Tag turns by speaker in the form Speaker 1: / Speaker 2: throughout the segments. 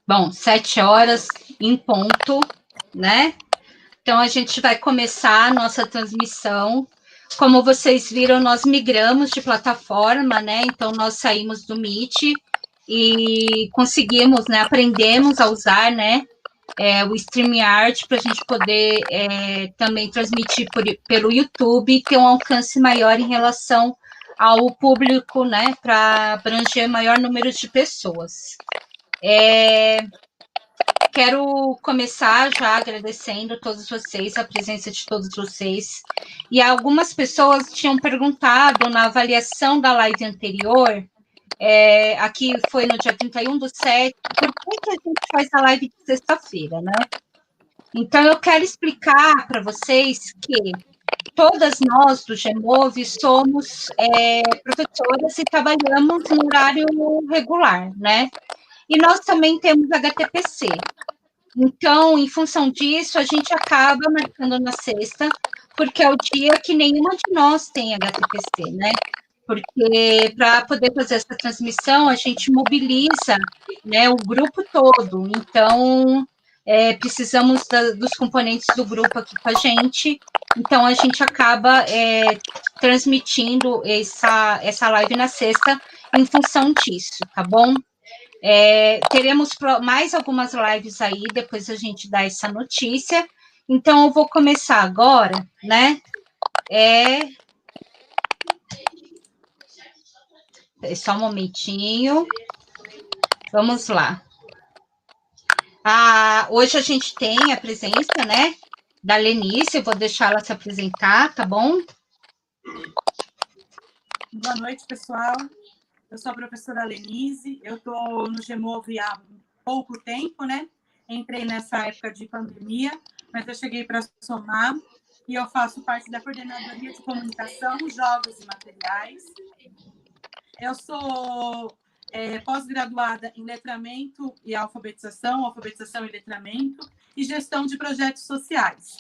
Speaker 1: Bom, 7h em ponto, né? Então, a gente vai começar a nossa transmissão. Como vocês viram, nós migramos de plataforma, né? Então, nós saímos do Meet e conseguimos, né? Aprendemos a usar, né? O StreamYard para a gente poder também transmitir pelo YouTube e ter um alcance maior em relação ao público, né? Para abranger maior número de pessoas. Quero começar já agradecendo a todos vocês, a presença de todos vocês. E algumas pessoas tinham perguntado na avaliação da live anterior, aqui foi no dia 31/7, por que a gente faz a live de sexta-feira, né? Então, eu quero explicar para vocês que todas nós do GEMOVE somos professoras e trabalhamos no horário regular, né? E nós também temos HTPC. Então, em função disso, a gente acaba marcando na sexta, porque é o dia que nenhuma de nós tem HTPC, né? Porque para poder fazer essa transmissão, a gente mobiliza, né, o grupo todo. Então, precisamos dos componentes do grupo aqui com a gente. Então, a gente acaba transmitindo essa live na sexta em função disso, tá bom? Teremos mais algumas lives aí, depois a gente dá essa notícia. Então, eu vou começar agora, né? Só um momentinho. Vamos lá. Hoje a gente tem a presença, né, da Lenice, eu vou deixar ela se apresentar, tá bom?
Speaker 2: Boa noite, pessoal. Eu sou a professora Lenice, eu estou no GEMOVE há pouco tempo, né? Entrei nessa época de pandemia, mas eu cheguei para somar e eu faço parte da Coordenadoria de Comunicação, Jogos e Materiais. Eu sou pós-graduada em Letramento e Alfabetização e Letramento e Gestão de Projetos Sociais.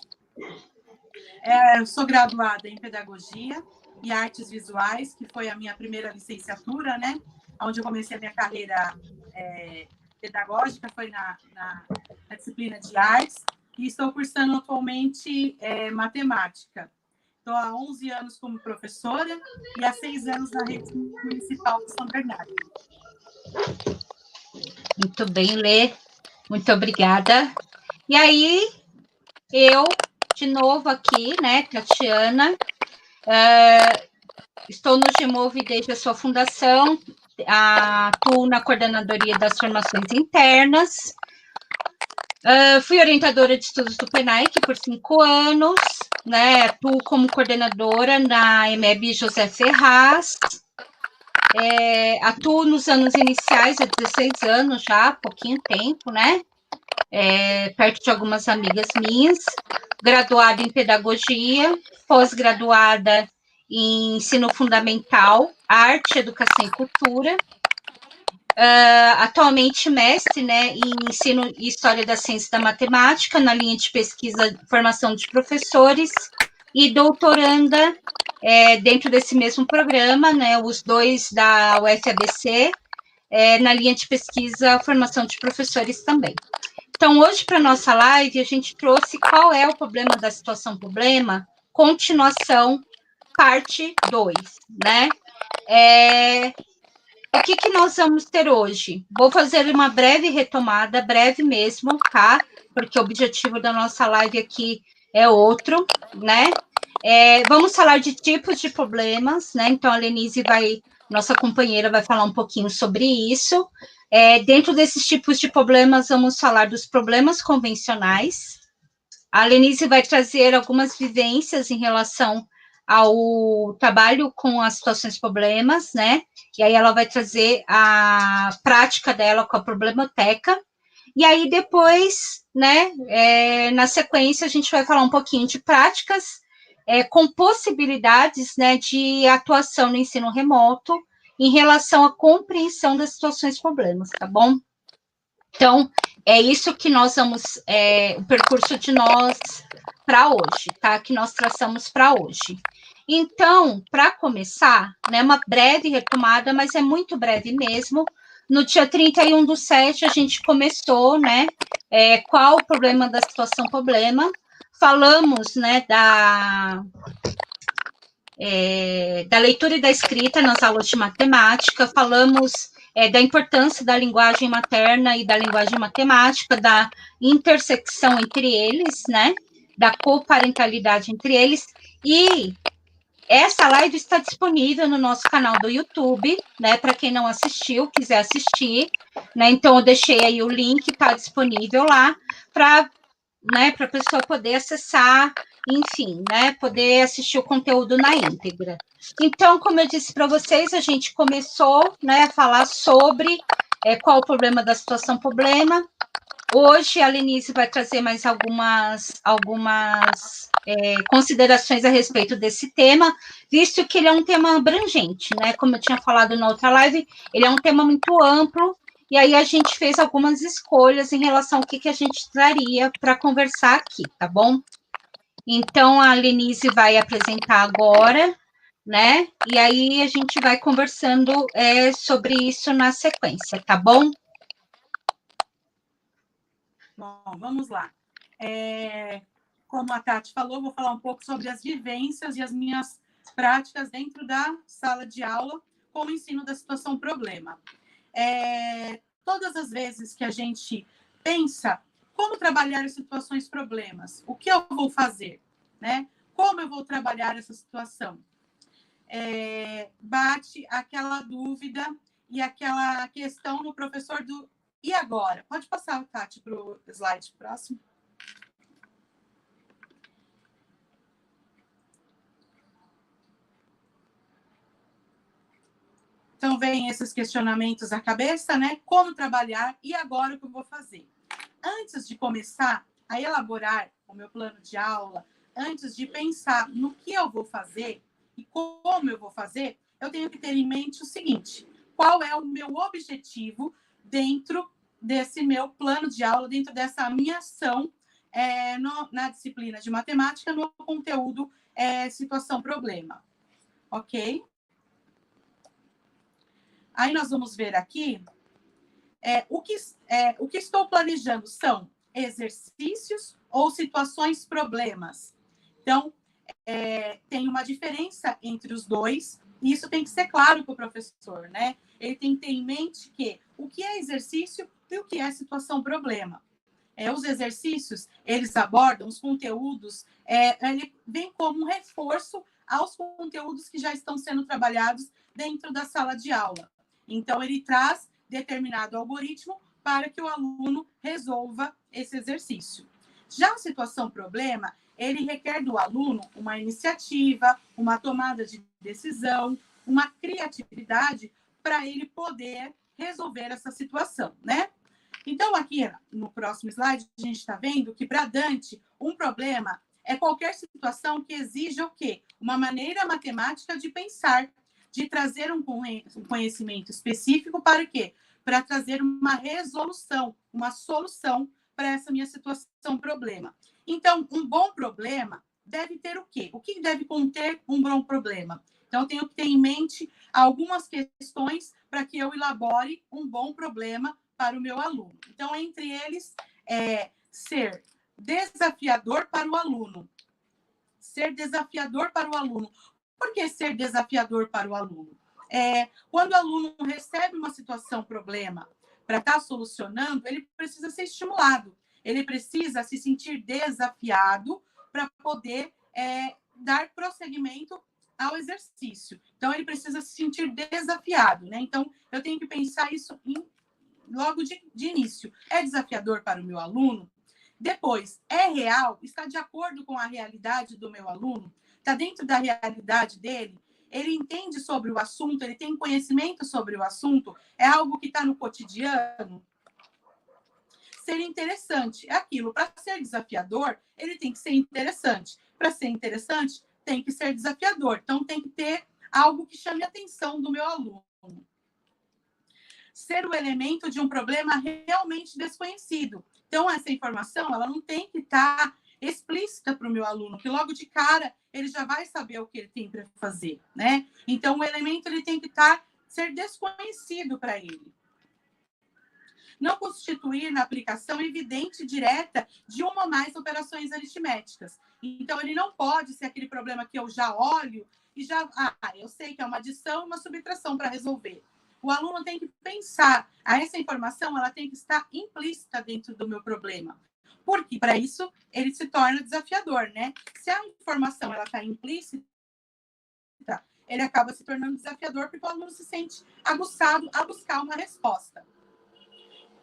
Speaker 2: Eu sou graduada em Pedagogia e Artes Visuais, que foi a minha primeira licenciatura, né? Onde eu comecei a minha carreira pedagógica, foi na disciplina de Artes, e estou cursando atualmente Matemática. Estou há 11 anos como professora e há 6 anos na rede municipal de São Bernardo.
Speaker 1: Muito bem, Lê. Muito obrigada. E aí, eu, de novo aqui, né, Tatiana, estou no GEMOVE desde a sua fundação, atuo na coordenadoria das formações internas, fui orientadora de estudos do PENAIC por 5 anos, né, atuo como coordenadora na EMEB José Ferraz, atuo nos anos iniciais, há 16 anos já, pouquinho tempo, né, perto de algumas amigas minhas, graduada em pedagogia, pós-graduada em ensino fundamental, arte, educação e cultura, atualmente mestre, né, em ensino e história da ciência e da matemática, na linha de pesquisa formação de professores, e doutoranda dentro desse mesmo programa, né, os dois da UFABC, na linha de pesquisa formação de professores também. Então, hoje, para a nossa live, a gente trouxe qual é o problema da situação problema, continuação, parte 2, né? O que nós vamos ter hoje? Vou fazer uma breve retomada, breve mesmo, tá? Porque o objetivo da nossa live aqui é outro, né? Vamos falar de tipos de problemas, né? Então, a Lenise nossa companheira, vai falar um pouquinho sobre isso. Dentro desses tipos de problemas, vamos falar dos problemas convencionais. A Lenise vai trazer algumas vivências em relação ao trabalho com as situações problemas, né? E aí ela vai trazer a prática dela com a problemoteca. E aí depois, né, na sequência, a gente vai falar um pouquinho de práticas com possibilidades, né, de atuação no ensino remoto em relação à compreensão das situações problemas, tá bom? Então, é isso que nós vamos, o percurso de nós para hoje, tá? Que nós traçamos para hoje. Então, para começar, né, uma breve retomada, mas é muito breve mesmo, No dia 31/7, a gente começou, né? Qual o problema da situação problema? Falamos, né, da leitura e da escrita nas aulas de matemática, falamos da importância da linguagem materna e da linguagem matemática, da intersecção entre eles, né? Da coparentalidade entre eles, e essa live está disponível no nosso canal do YouTube, né? Para quem não assistiu, quiser assistir, né? Então eu deixei aí o link, está disponível lá para, né, para a pessoa poder acessar, enfim, né? Poder assistir o conteúdo na íntegra. Então, como eu disse para vocês, a gente começou, né, a falar sobre qual o problema da situação problema. Hoje a Lenice vai trazer mais algumas considerações a respeito desse tema, visto que ele é um tema abrangente, né? Como eu tinha falado na outra live, ele é um tema muito amplo, e aí a gente fez algumas escolhas em relação ao que a gente traria para conversar aqui, tá bom? Então, a Lenice vai apresentar agora, né? E aí a gente vai conversando sobre isso na sequência, tá bom?
Speaker 2: Bom, vamos lá. Como a Tati falou, vou falar um pouco sobre as vivências e as minhas práticas dentro da sala de aula com o ensino da situação problema. Todas as vezes que a gente pensa como trabalhar as situações problemas, o que eu vou fazer, né? Como eu vou trabalhar essa situação? Bate aquela dúvida e aquela questão no professor do e agora? Pode passar, Tati, para o slide próximo. Então, vem esses questionamentos à cabeça, né? Como trabalhar e agora o que eu vou fazer? Antes de começar a elaborar o meu plano de aula, antes de pensar no que eu vou fazer e como eu vou fazer, eu tenho que ter em mente o seguinte: qual é o meu objetivo dentro desse meu plano de aula, dentro dessa minha ação na disciplina de matemática, no conteúdo situação-problema. Ok? Aí nós vamos ver aqui, o que estou planejando são exercícios ou situações-problemas. Então, tem uma diferença entre os dois, e isso tem que ser claro para o professor, né? Ele tem que ter em mente que o que é exercício e o que é situação-problema. Os exercícios, eles abordam os conteúdos, ele vem como um reforço aos conteúdos que já estão sendo trabalhados dentro da sala de aula. Então, ele traz determinado algoritmo para que o aluno resolva esse exercício. Já a situação-problema, ele requer do aluno uma iniciativa, uma tomada de decisão, uma criatividade para ele poder resolver essa situação, né? Então, aqui no próximo slide, a gente está vendo que, para Dante, um problema é qualquer situação que exija o quê? Uma maneira matemática de pensar, de trazer um conhecimento específico para o quê? Para trazer uma resolução, uma solução para essa minha situação-problema. Então, um bom problema deve ter o quê? O que deve conter um bom problema? Então, eu tenho que ter em mente algumas questões para que eu elabore um bom problema para o meu aluno. Então, entre eles, ser desafiador para o aluno. Ser desafiador para o aluno. Por que ser desafiador para o aluno? Quando o aluno recebe uma situação, problema, para estar solucionando, ele precisa ser estimulado. Ele precisa se sentir desafiado para poder dar prosseguimento ao exercício. Então, ele precisa se sentir desafiado, né? Então, eu tenho que pensar isso logo de início. É desafiador para o meu aluno? Depois, é real? Está de acordo com a realidade do meu aluno? Está dentro da realidade dele? Ele entende sobre o assunto? Ele tem conhecimento sobre o assunto? É algo que está no cotidiano? Ser interessante é aquilo. Para ser desafiador, ele tem que ser interessante. Para ser interessante, tem que ser desafiador. Então, tem que ter algo que chame a atenção do meu aluno. Ser o elemento de um problema realmente desconhecido. Então, essa informação ela não tem que estar explícita para o meu aluno, que logo de cara ele já vai saber o que ele tem para fazer, né? Então, o elemento ele tem que ser desconhecido para ele. não constituir na aplicação evidente direta de uma ou mais operações aritméticas. Então, ele não pode ser aquele problema que eu já olho e já... eu sei que é uma adição e uma subtração para resolver. O aluno tem que pensar, essa informação ela tem que estar implícita dentro do meu problema. Porque, para isso, ele se torna desafiador, né? Se a informação está implícita, ele acaba se tornando desafiador porque o aluno se sente aguçado a buscar uma resposta.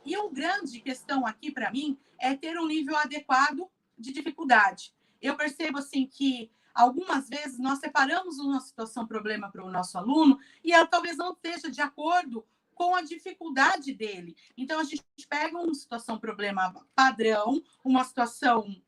Speaker 2: E uma grande questão aqui, para mim, é ter um nível adequado de dificuldade. Eu percebo, assim, que algumas vezes nós separamos uma situação problema para o nosso aluno e ela talvez não esteja de acordo com a dificuldade dele. Então, a gente pega uma situação problema padrão, uma situação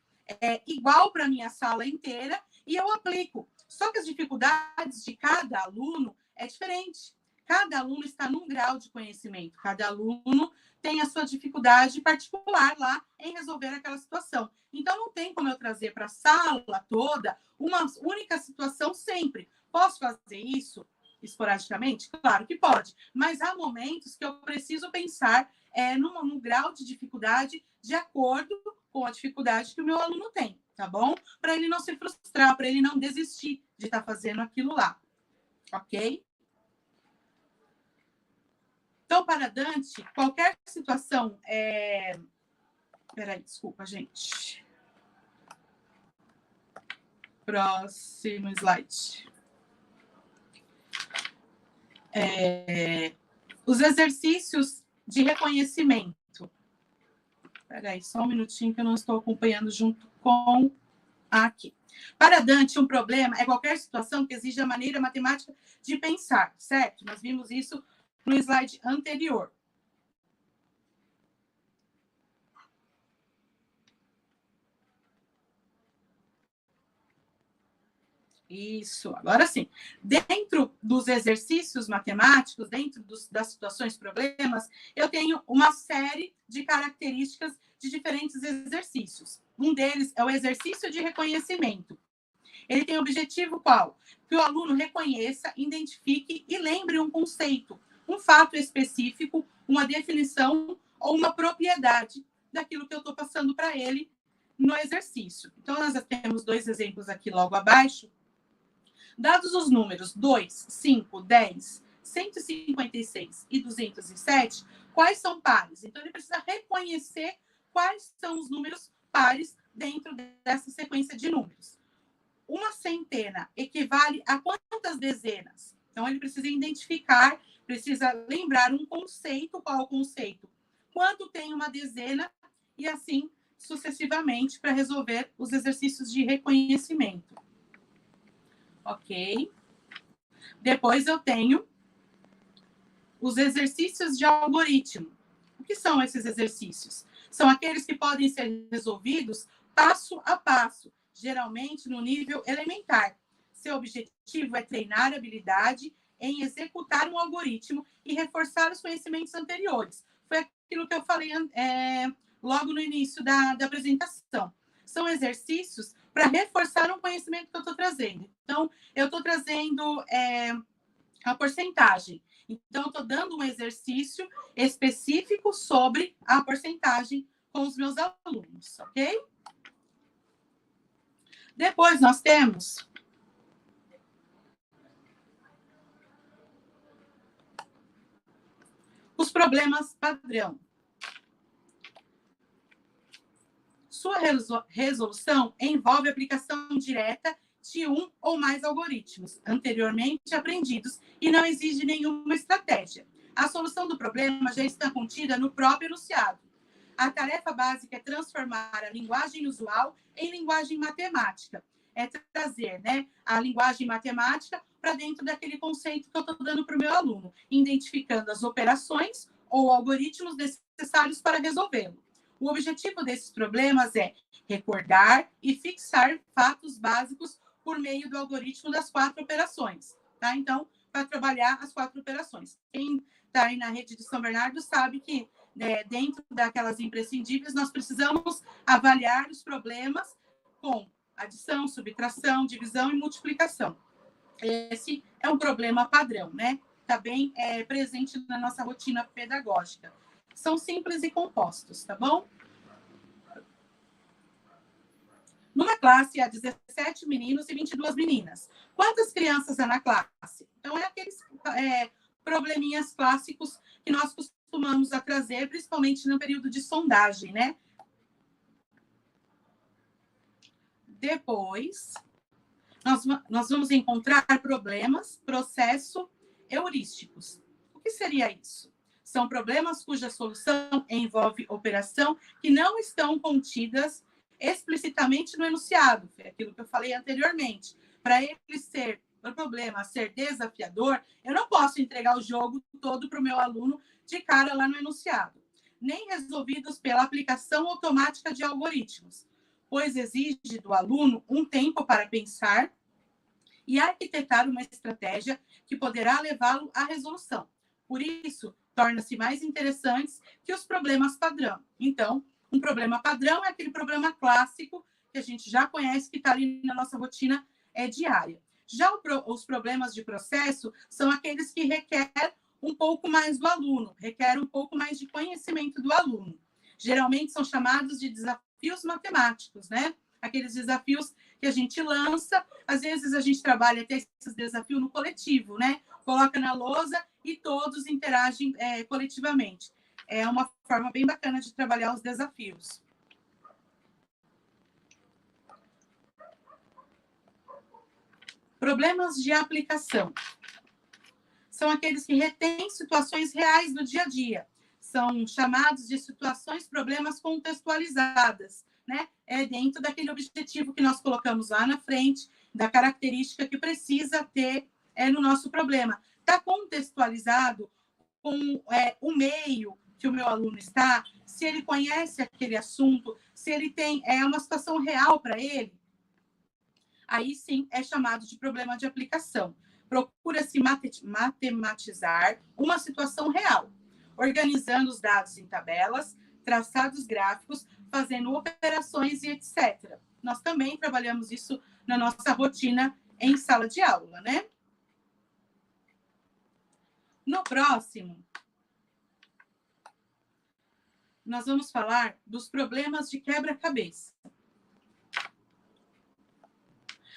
Speaker 2: igual para a minha sala inteira e eu aplico. Só que as dificuldades de cada aluno é diferente. Cada aluno está num grau de conhecimento, cada aluno tem a sua dificuldade particular lá em resolver aquela situação. Então, não tem como eu trazer para a sala toda uma única situação sempre. Posso fazer isso esporadicamente? Claro que pode, mas há momentos que eu preciso pensar num grau de dificuldade de acordo com a dificuldade que o meu aluno tem, tá bom? Para ele não se frustrar, para ele não desistir de estar fazendo aquilo lá, ok? Então, para Dante, qualquer situação... Peraí, desculpa, gente. Próximo slide. Os exercícios de reconhecimento. Peraí, só um minutinho que eu não estou acompanhando junto com aqui. Para Dante, um problema é qualquer situação que exija a maneira matemática de pensar, certo? Nós vimos isso no slide anterior. Isso, agora sim. Dentro dos exercícios matemáticos, dentro das situações problemas, eu tenho uma série de características de diferentes exercícios. Um deles é o exercício de reconhecimento. Ele tem o objetivo qual? Que o aluno reconheça, identifique e lembre um conceito, um fato específico, uma definição ou uma propriedade daquilo que eu estou passando para ele no exercício. Então, nós temos 2 exemplos aqui logo abaixo. Dados os números 2, 5, 10, 156 e 207, quais são pares? Então, ele precisa reconhecer quais são os números pares dentro dessa sequência de números. Uma centena equivale a quantas dezenas? Então, ele precisa identificar, precisa lembrar um conceito. Qual é o conceito? Quanto tem uma dezena? E assim sucessivamente para resolver os exercícios de reconhecimento. Ok? Depois eu tenho os exercícios de algoritmo. O que são esses exercícios? São aqueles que podem ser resolvidos passo a passo, geralmente no nível elementar. Seu objetivo é treinar a habilidade em executar um algoritmo e reforçar os conhecimentos anteriores. Foi aquilo que eu falei logo no início da apresentação. São exercícios para reforçar um conhecimento que eu estou trazendo. Então, eu estou trazendo a porcentagem. Então, eu estou dando um exercício específico sobre a porcentagem com os meus alunos, ok? Depois, nós temos os problemas padrão. Sua resolução envolve a aplicação direta de um ou mais algoritmos anteriormente aprendidos e não exige nenhuma estratégia. A solução do problema já está contida no próprio enunciado. A tarefa básica é transformar a linguagem usual em linguagem matemática. É trazer, a linguagem matemática para dentro daquele conceito que eu estou dando para o meu aluno, identificando as operações ou algoritmos necessários para resolvê-lo. O objetivo desses problemas é recordar e fixar fatos básicos por meio do algoritmo das 4 operações. Tá? Então, para trabalhar as 4 operações. Quem está aí na rede de São Bernardo sabe que, dentro daquelas imprescindíveis, nós precisamos avaliar os problemas com adição, subtração, divisão e multiplicação. Esse é um problema padrão, né? Está bem presente na nossa rotina pedagógica. são simples e compostos, tá bom? Numa classe há 17 meninos e 22 meninas. Quantas crianças há na classe? Então, é aqueles probleminhas clássicos que nós costumamos a trazer, principalmente no período de sondagem, né? Depois, nós vamos encontrar problemas, processo heurísticos. O que seria isso? São problemas cuja solução envolve operação que não estão contidas explicitamente no enunciado. Foi aquilo que eu falei anteriormente. Para o problema ser desafiador, eu não posso entregar o jogo todo para o meu aluno de cara lá no enunciado, nem resolvidos pela aplicação automática de algoritmos, pois exige do aluno um tempo para pensar e arquitetar uma estratégia que poderá levá-lo à resolução. Por isso, torna-se mais interessantes que os problemas padrão. Então, um problema padrão é aquele problema clássico que a gente já conhece, que está ali na nossa rotina diária. Já os problemas de processo são aqueles que requerem um pouco mais do aluno, requerem um pouco mais de conhecimento do aluno. Geralmente são chamados de desafios matemáticos, né? Aqueles desafios que a gente lança, às vezes a gente trabalha até esses desafios no coletivo, né? Coloca na lousa e todos interagem coletivamente. É uma forma bem bacana de trabalhar os desafios. Problemas de aplicação. São aqueles que retêm situações reais do dia a dia. São chamados de situações, problemas contextualizadas, né? É dentro daquele objetivo que nós colocamos lá na frente, da característica que precisa ter no nosso problema. Está contextualizado com o meio que o meu aluno está, se ele conhece aquele assunto, se ele tem uma situação real para ele, aí sim é chamado de problema de aplicação. Procura-se matematizar uma situação real, organizando os dados em tabelas, traçados gráficos, fazendo operações e etc. Nós também trabalhamos isso na nossa rotina em sala de aula, né? No próximo, nós vamos falar dos problemas de quebra-cabeça.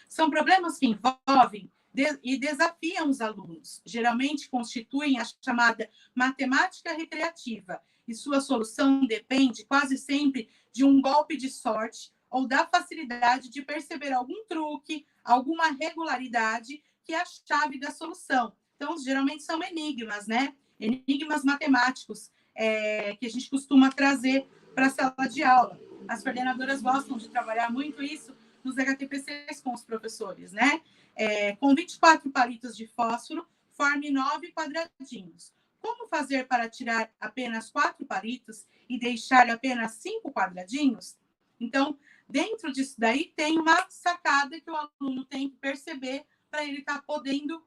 Speaker 2: São problemas que envolvem e desafiam os alunos. Geralmente constituem a chamada matemática recreativa, e sua solução depende quase sempre de um golpe de sorte ou da facilidade de perceber algum truque, alguma regularidade que é a chave da solução. Então, geralmente são enigmas, né? Enigmas matemáticos que a gente costuma trazer para a sala de aula. As coordenadoras gostam de trabalhar muito isso nos HTPCs com os professores, né? Com 24 palitos de fósforo, forme 9 quadradinhos. Como fazer para tirar apenas 4 palitos e deixar apenas 5 quadradinhos? Então, dentro disso daí, tem uma sacada que o aluno tem que perceber para ele estar podendo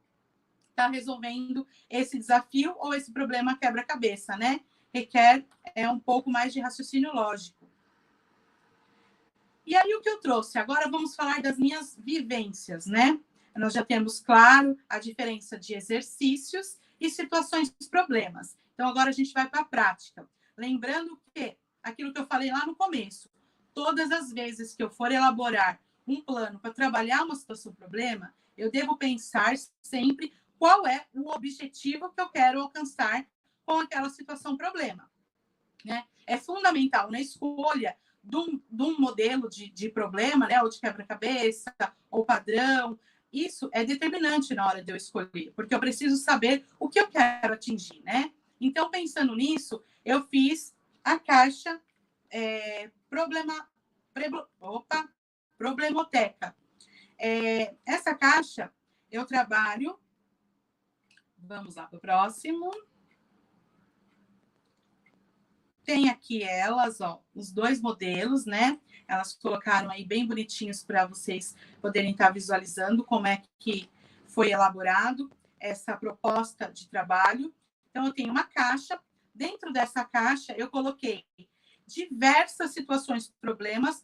Speaker 2: estar resolvendo esse desafio ou esse problema quebra-cabeça, né? Requer um pouco mais de raciocínio lógico. E aí, o que eu trouxe? Agora vamos falar das minhas vivências, né? Nós já temos, claro, a diferença de exercícios e situações de problemas. Então, agora a gente vai para a prática. Lembrando que, aquilo que eu falei lá no começo, todas as vezes que eu for elaborar um plano para trabalhar uma situação-problema, eu devo pensar sempre qual é o objetivo que eu quero alcançar com aquela situação-problema, né? É fundamental na escolha de um modelo de problema, né, ou de quebra-cabeça, ou padrão. Isso é determinante na hora de eu escolher, porque eu preciso saber o que eu quero atingir, né? Então, pensando nisso, eu fiz a caixa Problemoteca. Essa caixa, eu trabalho... Vamos lá para o próximo. Tem aqui elas, ó, os dois modelos, né? Elas colocaram aí bem bonitinhos para vocês poderem estar visualizando como é que foi elaborado essa proposta de trabalho. Então, eu tenho uma caixa. Dentro dessa caixa, eu coloquei diversas situações, problemas,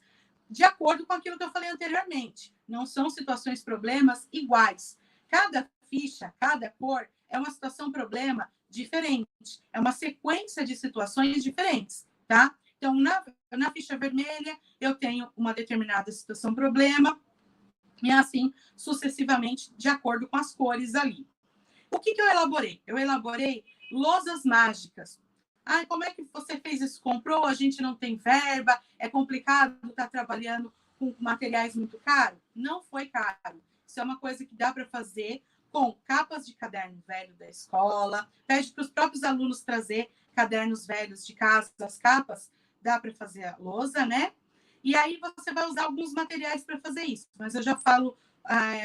Speaker 2: de acordo com aquilo que eu falei anteriormente. Não são situações, problemas iguais. Cada ficha, cada cor é uma situação, problema diferente. É uma sequência de situações diferentes, tá? Então, na ficha vermelha, eu tenho uma determinada situação, problema, e assim sucessivamente, de acordo com as cores ali. O que eu elaborei? Eu elaborei lousas mágicas. Ah, como é que você fez isso? Comprou? A gente não tem verba? É complicado estar trabalhando com materiais muito caros? Não foi caro. Isso é uma coisa que dá para fazer com capas de caderno velho da escola. Pede para os próprios alunos trazer cadernos velhos de casa, as capas. Dá para fazer a lousa, né? E aí você vai usar alguns materiais para fazer isso. Mas eu já falo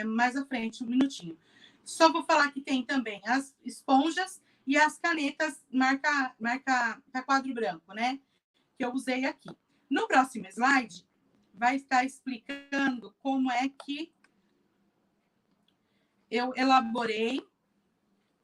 Speaker 2: mais à frente, um minutinho. Só vou falar que tem também as esponjas e as canetas marca quadro branco, né? Que eu usei aqui. No próximo slide, vai estar explicando como é que eu elaborei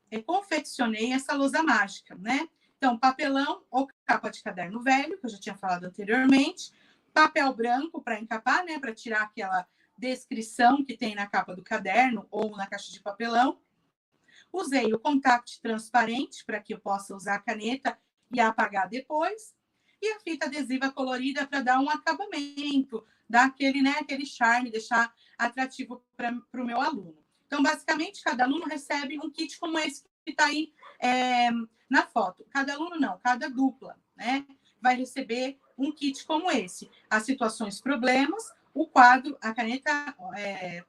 Speaker 2: e confeccionei essa lousa mágica, né? Então, papelão ou capa de caderno velho, que eu já tinha falado anteriormente, papel branco para encapar, né? Para tirar aquela descrição que tem na capa do caderno ou na caixa de papelão. Usei o contact transparente para que eu possa usar a caneta e apagar depois. E a fita adesiva colorida para dar um acabamento, dar aquele charme, deixar atrativo para o meu aluno. Então, basicamente, cada aluno recebe um kit como esse que está aí na foto. Cada aluno não, cada dupla, né? Vai receber um kit como esse. As situações, problemas, o quadro, a caneta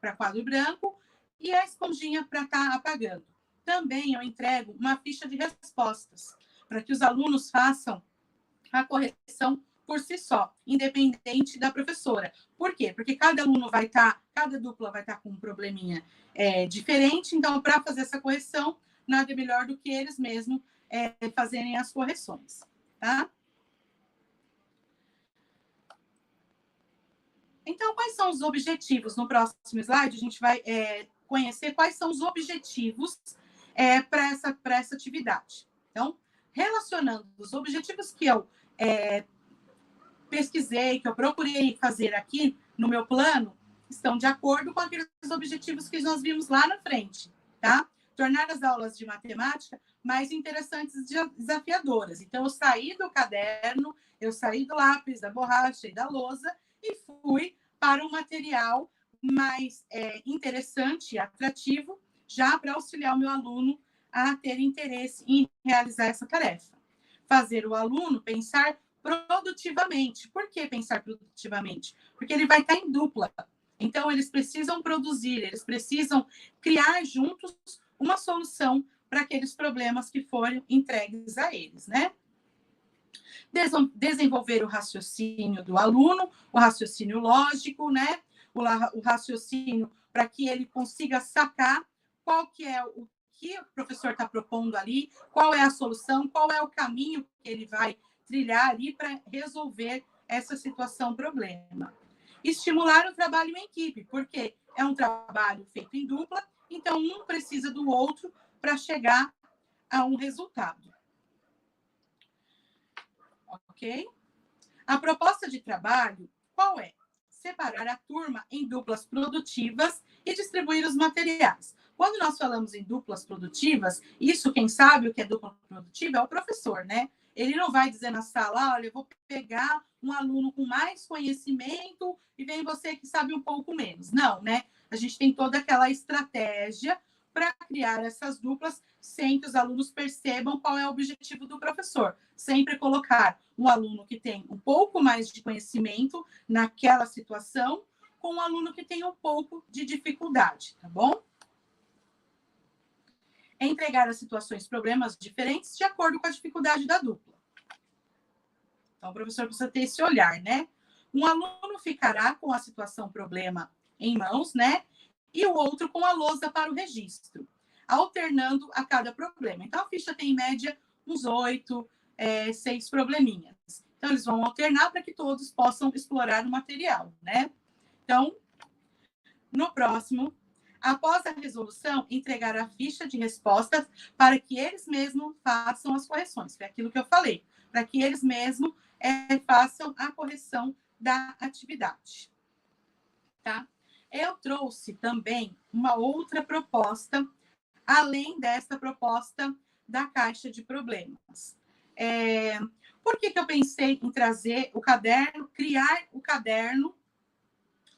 Speaker 2: para quadro branco e a esponjinha para estar apagando. Também eu entrego uma ficha de respostas para que os alunos façam a correção por si só, independente da professora. Por quê? Porque cada aluno vai estar, cada dupla vai estar com um probleminha diferente, então, para fazer essa correção, nada melhor do que eles mesmos fazerem as correções, tá? Então, quais são os objetivos? No próximo slide, a gente vai conhecer quais são os objetivos para essa atividade. Então, relacionando os objetivos que eu pesquisei, que eu procurei fazer aqui no meu plano, estão de acordo com aqueles objetivos que nós vimos lá na frente, tá? Tornar as aulas de matemática mais interessantes e desafiadoras. Então, eu saí do caderno, eu saí do lápis, da borracha e da lousa e fui para um material mais interessante e atrativo, já para auxiliar o meu aluno a ter interesse em realizar essa tarefa. Fazer o aluno pensar produtivamente. Por que pensar produtivamente? Porque ele vai estar em dupla. Então, eles precisam produzir, eles precisam criar juntos uma solução para aqueles problemas que forem entregues a eles, né? Desenvolver o raciocínio do aluno, o raciocínio lógico, né? O raciocínio para que ele consiga sacar qual que é o que o professor está propondo ali, qual é a solução, qual é o caminho que ele vai trilhar ali para resolver essa situação, problema. Estimular o trabalho em equipe, porque é um trabalho feito em dupla, então um precisa do outro para chegar a um resultado. Ok? A proposta de trabalho, qual é? Separar a turma em duplas produtivas e distribuir os materiais. Quando nós falamos em duplas produtivas, isso quem sabe o que é dupla produtiva é o professor, né? Ele não vai dizer na sala, olha, eu vou pegar um aluno com mais conhecimento e vem você que sabe um pouco menos. Não, né? A gente tem toda aquela estratégia para criar essas duplas sem que os alunos percebam qual é o objetivo do professor. Sempre colocar um aluno que tem um pouco mais de conhecimento naquela situação com um aluno que tem um pouco de dificuldade, tá bom? Entregar as situações, problemas diferentes de acordo com a dificuldade da dupla. Então, o professor precisa ter esse olhar, né? Um aluno ficará com a situação, problema em mãos, né? E o outro com a lousa para o registro, alternando a cada problema. Então, a ficha tem, em média, uns 8, 6 probleminhas. Então, eles vão alternar para que todos possam explorar o material, né? Então, no próximo, após a resolução, entregar a ficha de respostas para que eles mesmos façam as correções. Foi aquilo que eu falei, para que eles mesmos façam a correção da atividade. Tá? Eu trouxe também uma outra proposta além dessa proposta da caixa de problemas. Por que eu pensei em trazer o caderno, criar o caderno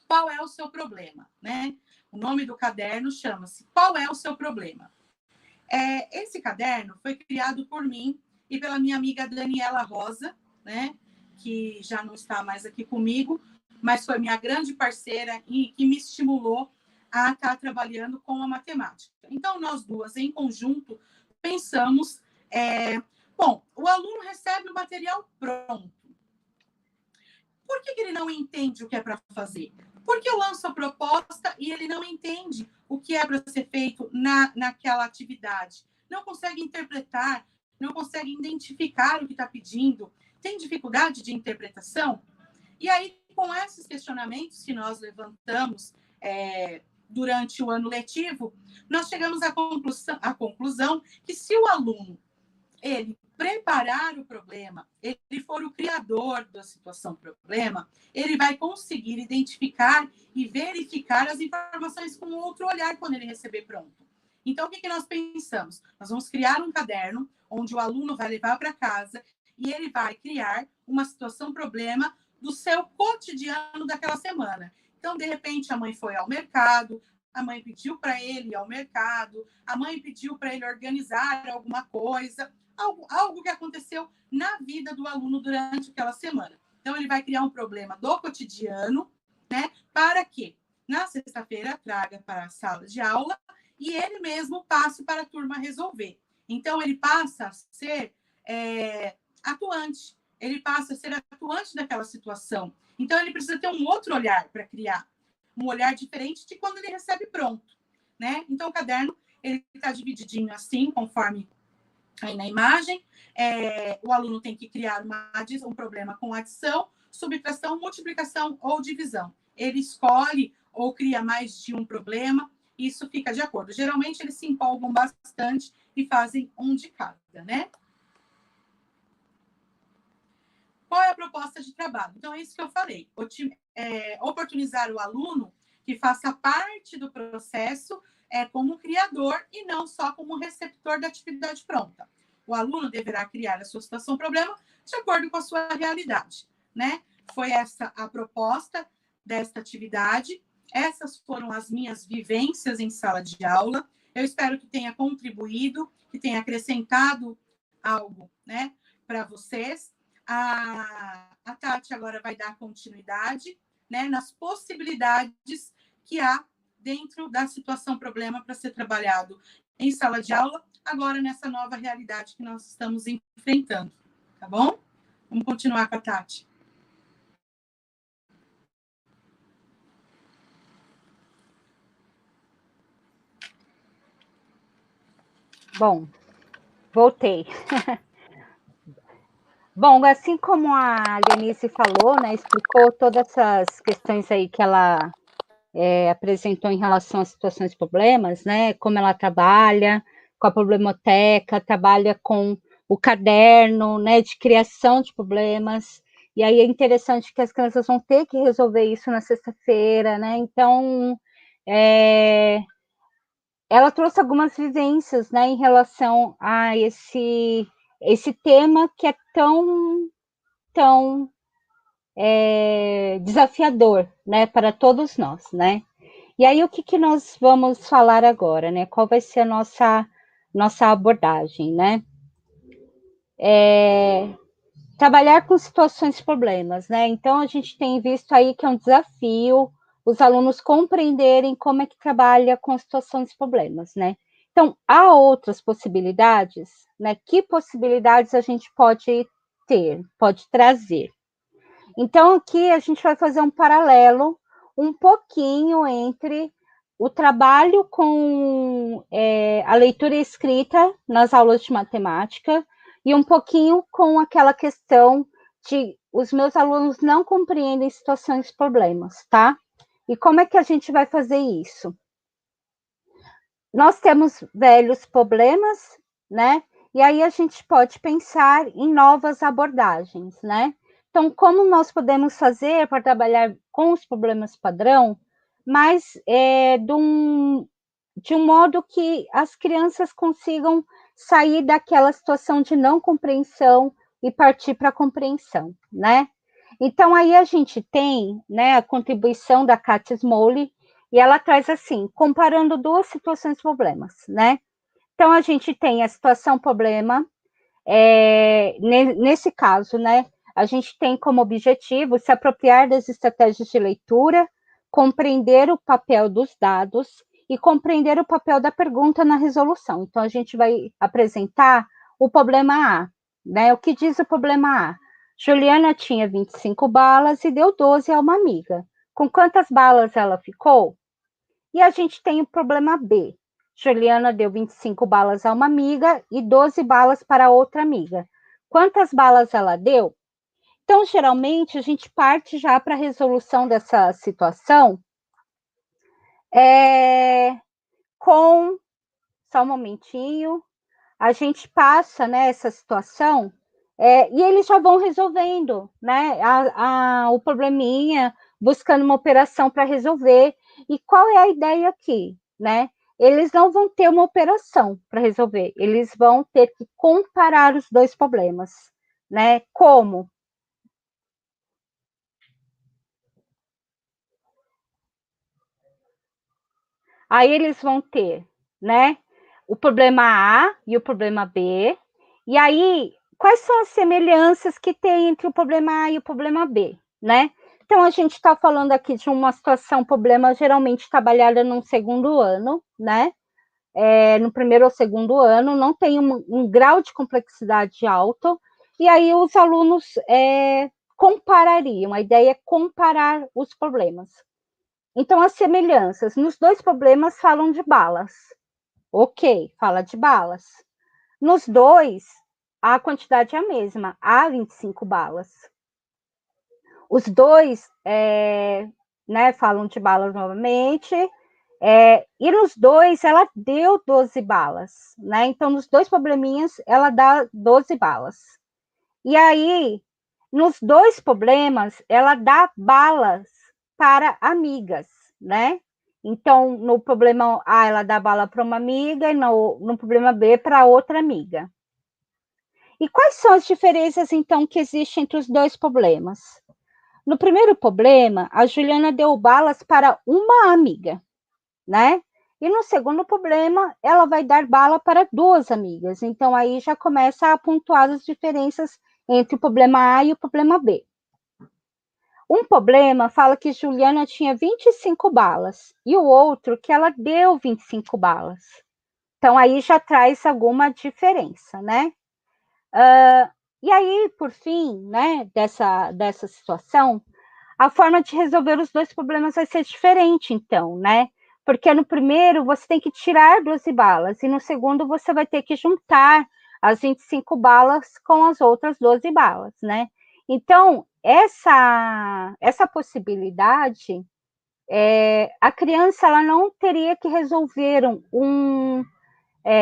Speaker 2: Qual é o seu problema? Né? O nome do caderno chama-se Qual é o seu problema? Esse caderno foi criado por mim e pela minha amiga Daniela Rosa, né? Que já não está mais aqui comigo, mas foi minha grande parceira e que me estimulou a estar trabalhando com a matemática. Então, nós duas, em conjunto, pensamos... Bom, o aluno recebe o material pronto. Por que ele não entende o que é para fazer? Porque eu lanço a proposta e ele não entende o que é para ser feito naquela atividade. Não consegue interpretar, não consegue identificar o que está pedindo, tem dificuldade de interpretação. E aí, com esses questionamentos que nós levantamos durante o ano letivo, nós chegamos à conclusão que se o aluno ele preparar o problema, ele for o criador da situação problema, ele vai conseguir identificar e verificar as informações com outro olhar quando ele receber pronto. Então, o que nós pensamos? Nós vamos criar um caderno onde o aluno vai levar para casa e ele vai criar uma situação problema do seu cotidiano daquela semana. Então, de repente, a mãe foi ao mercado, a mãe pediu para ele ir ao mercado, a mãe pediu para ele organizar alguma coisa, algo que aconteceu na vida do aluno durante aquela semana. Então, ele vai criar um problema do cotidiano, né, para que, na sexta-feira, traga para a sala de aula e ele mesmo passe para a turma resolver. Então, ele passa a ser atuante, ele passa a ser atuante daquela situação. Então, ele precisa ter um outro olhar para criar, um olhar diferente de quando ele recebe pronto, né? Então, o caderno ele está divididinho assim, conforme aí na imagem. O aluno tem que criar um problema com adição, subtração, multiplicação ou divisão. Ele escolhe ou cria mais de um problema, isso fica de acordo. Geralmente, eles se empolgam bastante e fazem um de cada, né? Qual é a proposta de trabalho? Então, é isso que eu falei. Oportunizar o aluno que faça parte do processo como criador e não só como receptor da atividade pronta. O aluno deverá criar a sua situação-problema de acordo com a sua realidade, né? Foi essa a proposta desta atividade. Essas foram as minhas vivências em sala de aula. Eu espero que tenha contribuído, que tenha acrescentado algo, né, para vocês. A Tati agora vai dar continuidade, né, nas possibilidades que há dentro da situação problema para ser trabalhado em sala de aula, agora nessa nova realidade que nós estamos enfrentando, tá bom? Vamos continuar com a Tati.
Speaker 1: Bom, voltei. Bom, assim como a Lenice falou, né, explicou todas essas questões aí que ela apresentou em relação às situações e problemas, né, como ela trabalha com a problemoteca, trabalha com o caderno, né, de criação de problemas, e aí é interessante que as crianças vão ter que resolver isso na sexta-feira, né, então, ela trouxe algumas vivências, né, em relação a esse tema que é tão desafiador, né, para todos nós, né? E aí o que nós vamos falar agora, né? Qual vai ser a nossa abordagem, né? Trabalhar com situações e problemas, né? Então a gente tem visto aí que é um desafio os alunos compreenderem como é que trabalha com situações e problemas, né? Então, há outras possibilidades, né? Que possibilidades a gente pode ter, pode trazer? Então, aqui a gente vai fazer um paralelo um pouquinho entre o trabalho com a leitura e escrita nas aulas de matemática e um pouquinho com aquela questão de os meus alunos não compreendem situações e problemas, tá? E como é que a gente vai fazer isso? Nós temos velhos problemas, né? E aí a gente pode pensar em novas abordagens, né? Então, como nós podemos fazer para trabalhar com os problemas padrão, mas
Speaker 3: de um modo que as crianças consigam sair daquela situação de não compreensão e partir para a compreensão, né? Então, aí a gente tem, né, a contribuição da Katia Smoley, e ela traz assim, comparando duas situações problemas, né? Então, a gente tem a situação problema, nesse caso, né, a gente tem como objetivo se apropriar das estratégias de leitura, compreender o papel dos dados e compreender o papel da pergunta na resolução. Então, a gente vai apresentar o problema A, né? O que diz o problema A? Juliana tinha 25 balas e deu 12 a uma amiga. Com quantas balas ela ficou? E a gente tem o problema B. Juliana deu 25 balas a uma amiga e 12 balas para outra amiga. Quantas balas ela deu? Então, geralmente, a gente parte já para a resolução dessa situação com... Só um momentinho. A gente passa, né, essa situação e eles já vão resolvendo, né, o probleminha, buscando uma operação para resolver. E qual é a ideia aqui, né? Eles não vão ter uma operação para resolver, eles vão ter que comparar os dois problemas, né? Como? Aí eles vão ter, né, o problema A e o problema B, e aí, quais são as semelhanças que tem entre o problema A e o problema B, né? Então, a gente está falando aqui de uma situação, problema geralmente trabalhada no segundo ano, né? No primeiro ou segundo ano, não tem um grau de complexidade alto, e aí os alunos comparariam, a ideia é comparar os problemas. Então, as semelhanças nos dois problemas falam de balas. Ok, fala de balas. Nos dois, a quantidade é a mesma, há 25 balas. Os dois falam de balas novamente, e nos dois ela deu 12 balas, né? Então, nos dois probleminhas, ela dá 12 balas. E aí, nos dois problemas, ela dá balas para amigas, né? Então, no problema A, ela dá bala para uma amiga, e no problema B, para outra amiga. E quais são as diferenças, então, que existem entre os dois problemas? No primeiro problema, a Juliana deu balas para uma amiga, né? E no segundo problema, ela vai dar bala para duas amigas. Então, aí já começa a pontuar as diferenças entre o problema A e o problema B. Um problema fala que Juliana tinha 25 balas e o outro que ela deu 25 balas. Então, aí já traz alguma diferença, né? E aí, por fim, né, dessa situação, a forma de resolver os dois problemas vai ser diferente, então, né? Porque no primeiro você tem que tirar 12 balas e no segundo você vai ter que juntar as 25 balas com as outras 12 balas, né? Então, essa possibilidade, a criança ela não teria que resolver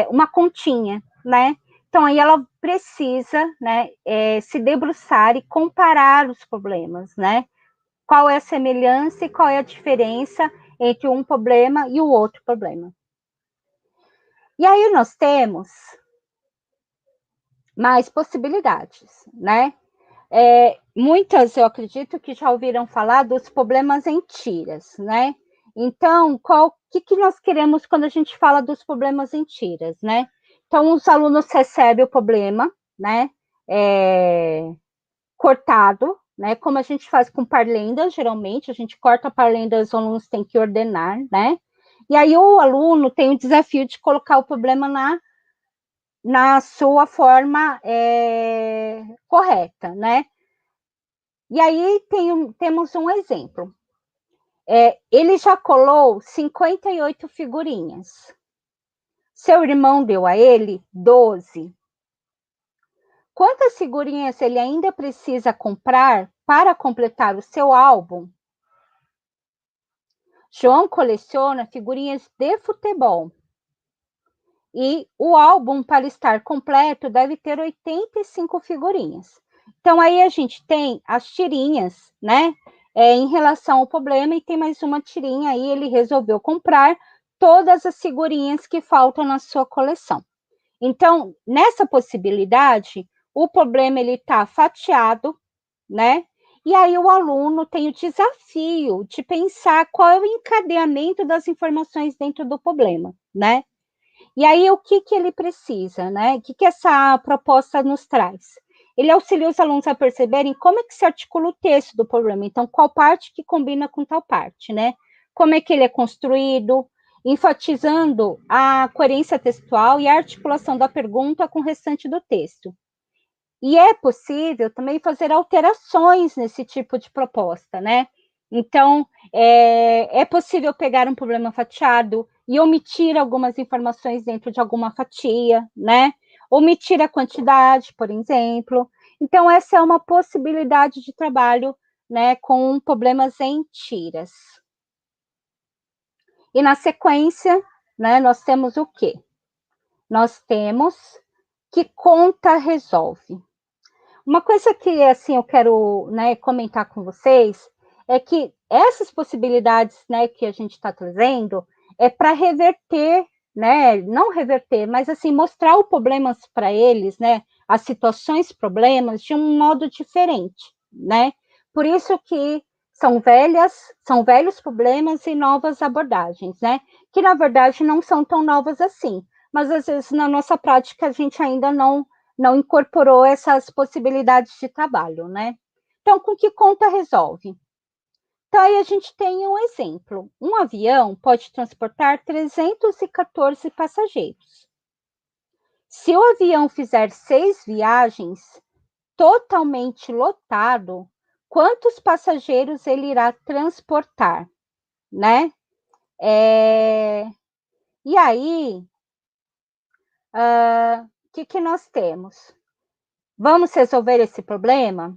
Speaker 3: uma continha, né? Então, aí ela precisa, né, se debruçar e comparar os problemas, né? Qual é a semelhança e qual é a diferença entre um problema e o outro problema. E aí nós temos mais possibilidades, né? Muitas, eu acredito, que já ouviram falar dos problemas em tiras, né? Então, o que nós queremos quando a gente fala dos problemas em tiras, né? Então, os alunos recebem o problema, né? Cortado, né? Como a gente faz com parlendas, geralmente, a gente corta a parlenda, os alunos têm que ordenar, né? E aí o aluno tem o desafio de colocar o problema na sua forma correta, né? E aí temos um exemplo. Ele já colou 58 figurinhas. Seu irmão deu a ele 12. Quantas figurinhas ele ainda precisa comprar para completar o seu álbum? João coleciona figurinhas de futebol. E o álbum, para estar completo, deve ter 85 figurinhas. Então, aí a gente tem as tirinhas, né? Em relação ao problema, e tem mais uma tirinha aí, ele resolveu comprar todas as figurinhas que faltam na sua coleção. Então, nessa possibilidade, o problema ele está fatiado, né? E aí o aluno tem o desafio de pensar qual é o encadeamento das informações dentro do problema, né? E aí o que ele precisa, né? O que essa proposta nos traz? Ele auxilia os alunos a perceberem como é que se articula o texto do problema. Então, qual parte que combina com tal parte, né? Como é que ele é construído, enfatizando a coerência textual e a articulação da pergunta com o restante do texto. E é possível também fazer alterações nesse tipo de proposta, né? Então, é possível pegar um problema fatiado e omitir algumas informações dentro de alguma fatia, né? Omitir a quantidade, por exemplo. Então, essa é uma possibilidade de trabalho, né, com problemas em tiras. E na sequência, né, nós temos o quê? Nós temos que conta resolve. Uma coisa que, assim, eu quero, né, comentar com vocês é que essas possibilidades, né, que a gente está trazendo é para reverter, né, não reverter, mas, assim, mostrar os problemas para eles, né, as situações, problemas, de um modo diferente, né? Por isso que são velhos problemas e novas abordagens, né? Que, na verdade, não são tão novas assim, mas, às vezes, na nossa prática, a gente ainda não incorporou essas possibilidades de trabalho, né? Então, com que conta resolve? Então, aí a gente tem um exemplo. Um avião pode transportar 314 passageiros. Se o avião fizer 6 viagens totalmente lotado, quantos passageiros ele irá transportar, né? E aí, o que nós temos? Vamos resolver esse problema?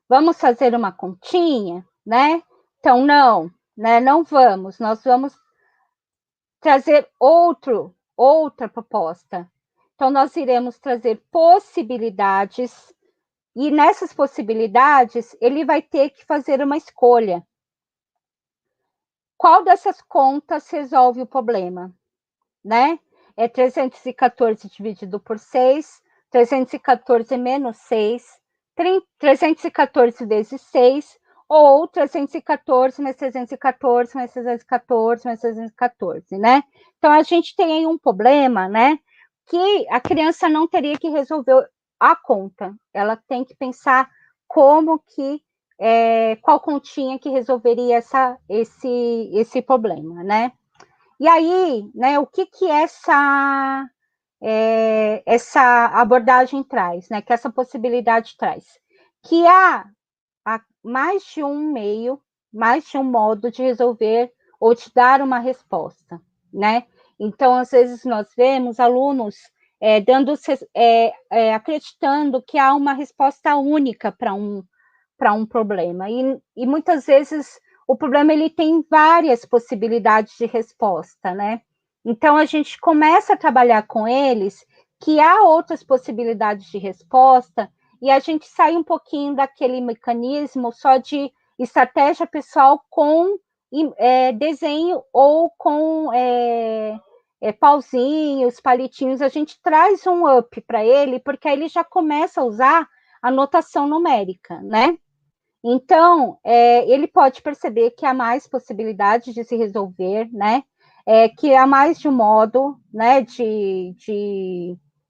Speaker 3: Vamos fazer uma continha, né? Então, não, né? Não vamos. Nós vamos trazer outra proposta. Então, nós iremos trazer possibilidades, e nessas possibilidades, ele vai ter que fazer uma escolha. Qual dessas contas resolve o problema, né? É 314 dividido por 6, 314 menos 6, 314 vezes 6, ou 314 mais 314 mais 314 mais 314, né? Então, a gente tem aí um problema, né? Que a criança não teria que resolver a conta. Ela tem que pensar como que, qual continha que resolveria esse problema, né? E aí, né, o que essa abordagem traz, né? Que essa possibilidade traz? Que há mais de um meio, mais de um modo de resolver ou de dar uma resposta, né? Então, às vezes, nós vemos alunos acreditando que há uma resposta única para um problema. E muitas vezes o problema ele tem várias possibilidades de resposta, né? Então, a gente começa a trabalhar com eles que há outras possibilidades de resposta e a gente sai um pouquinho daquele mecanismo só de estratégia pessoal com desenho ou com pauzinhos, palitinhos. A gente traz um up para ele, porque aí ele já começa a usar a notação numérica, né? Então, ele pode perceber que há mais possibilidades de se resolver, né? Que há mais de um modo, né,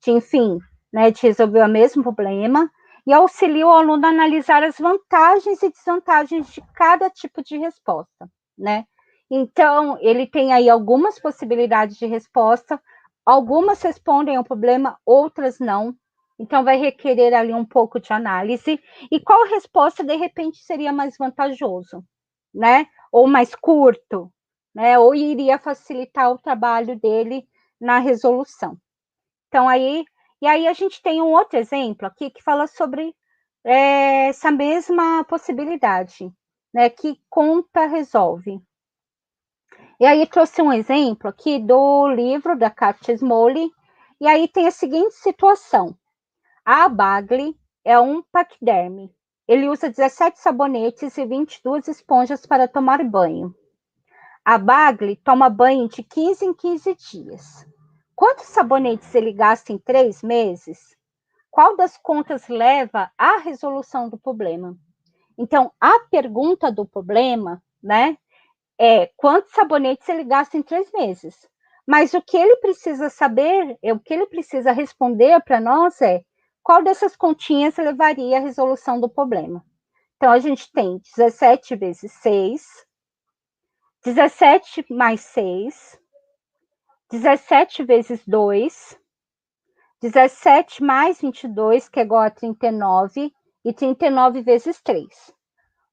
Speaker 3: enfim, né, de resolver o mesmo problema, e auxilia o aluno a analisar as vantagens e desvantagens de cada tipo de resposta, né? Então, ele tem aí algumas possibilidades de resposta, algumas respondem ao problema, outras não. Então, vai requerer ali um pouco de análise. E qual resposta, de repente, seria mais vantajoso, né? Ou mais curto, né? Ou iria facilitar o trabalho dele na resolução. Então, aí a gente tem um outro exemplo aqui que fala sobre essa mesma possibilidade, né? Que conta resolve. E aí trouxe um exemplo aqui do livro da Katia Smoley, e aí tem a seguinte situação. A Bagley é um paquiderme. Ele usa 17 sabonetes e 22 esponjas para tomar banho. A Bagli toma banho de 15 em 15 dias. Quantos sabonetes ele gasta em 3 meses? Qual das contas leva à resolução do problema? Então, a pergunta do problema, né, é quantos sabonetes ele gasta em 3 meses. Mas o que ele precisa saber, o que ele precisa responder para nós é qual dessas continhas levaria à resolução do problema. Então, a gente tem 17 vezes 6, 17 mais 6, 17 vezes 2, 17 mais 22, que é igual a 39, e 39 vezes 3.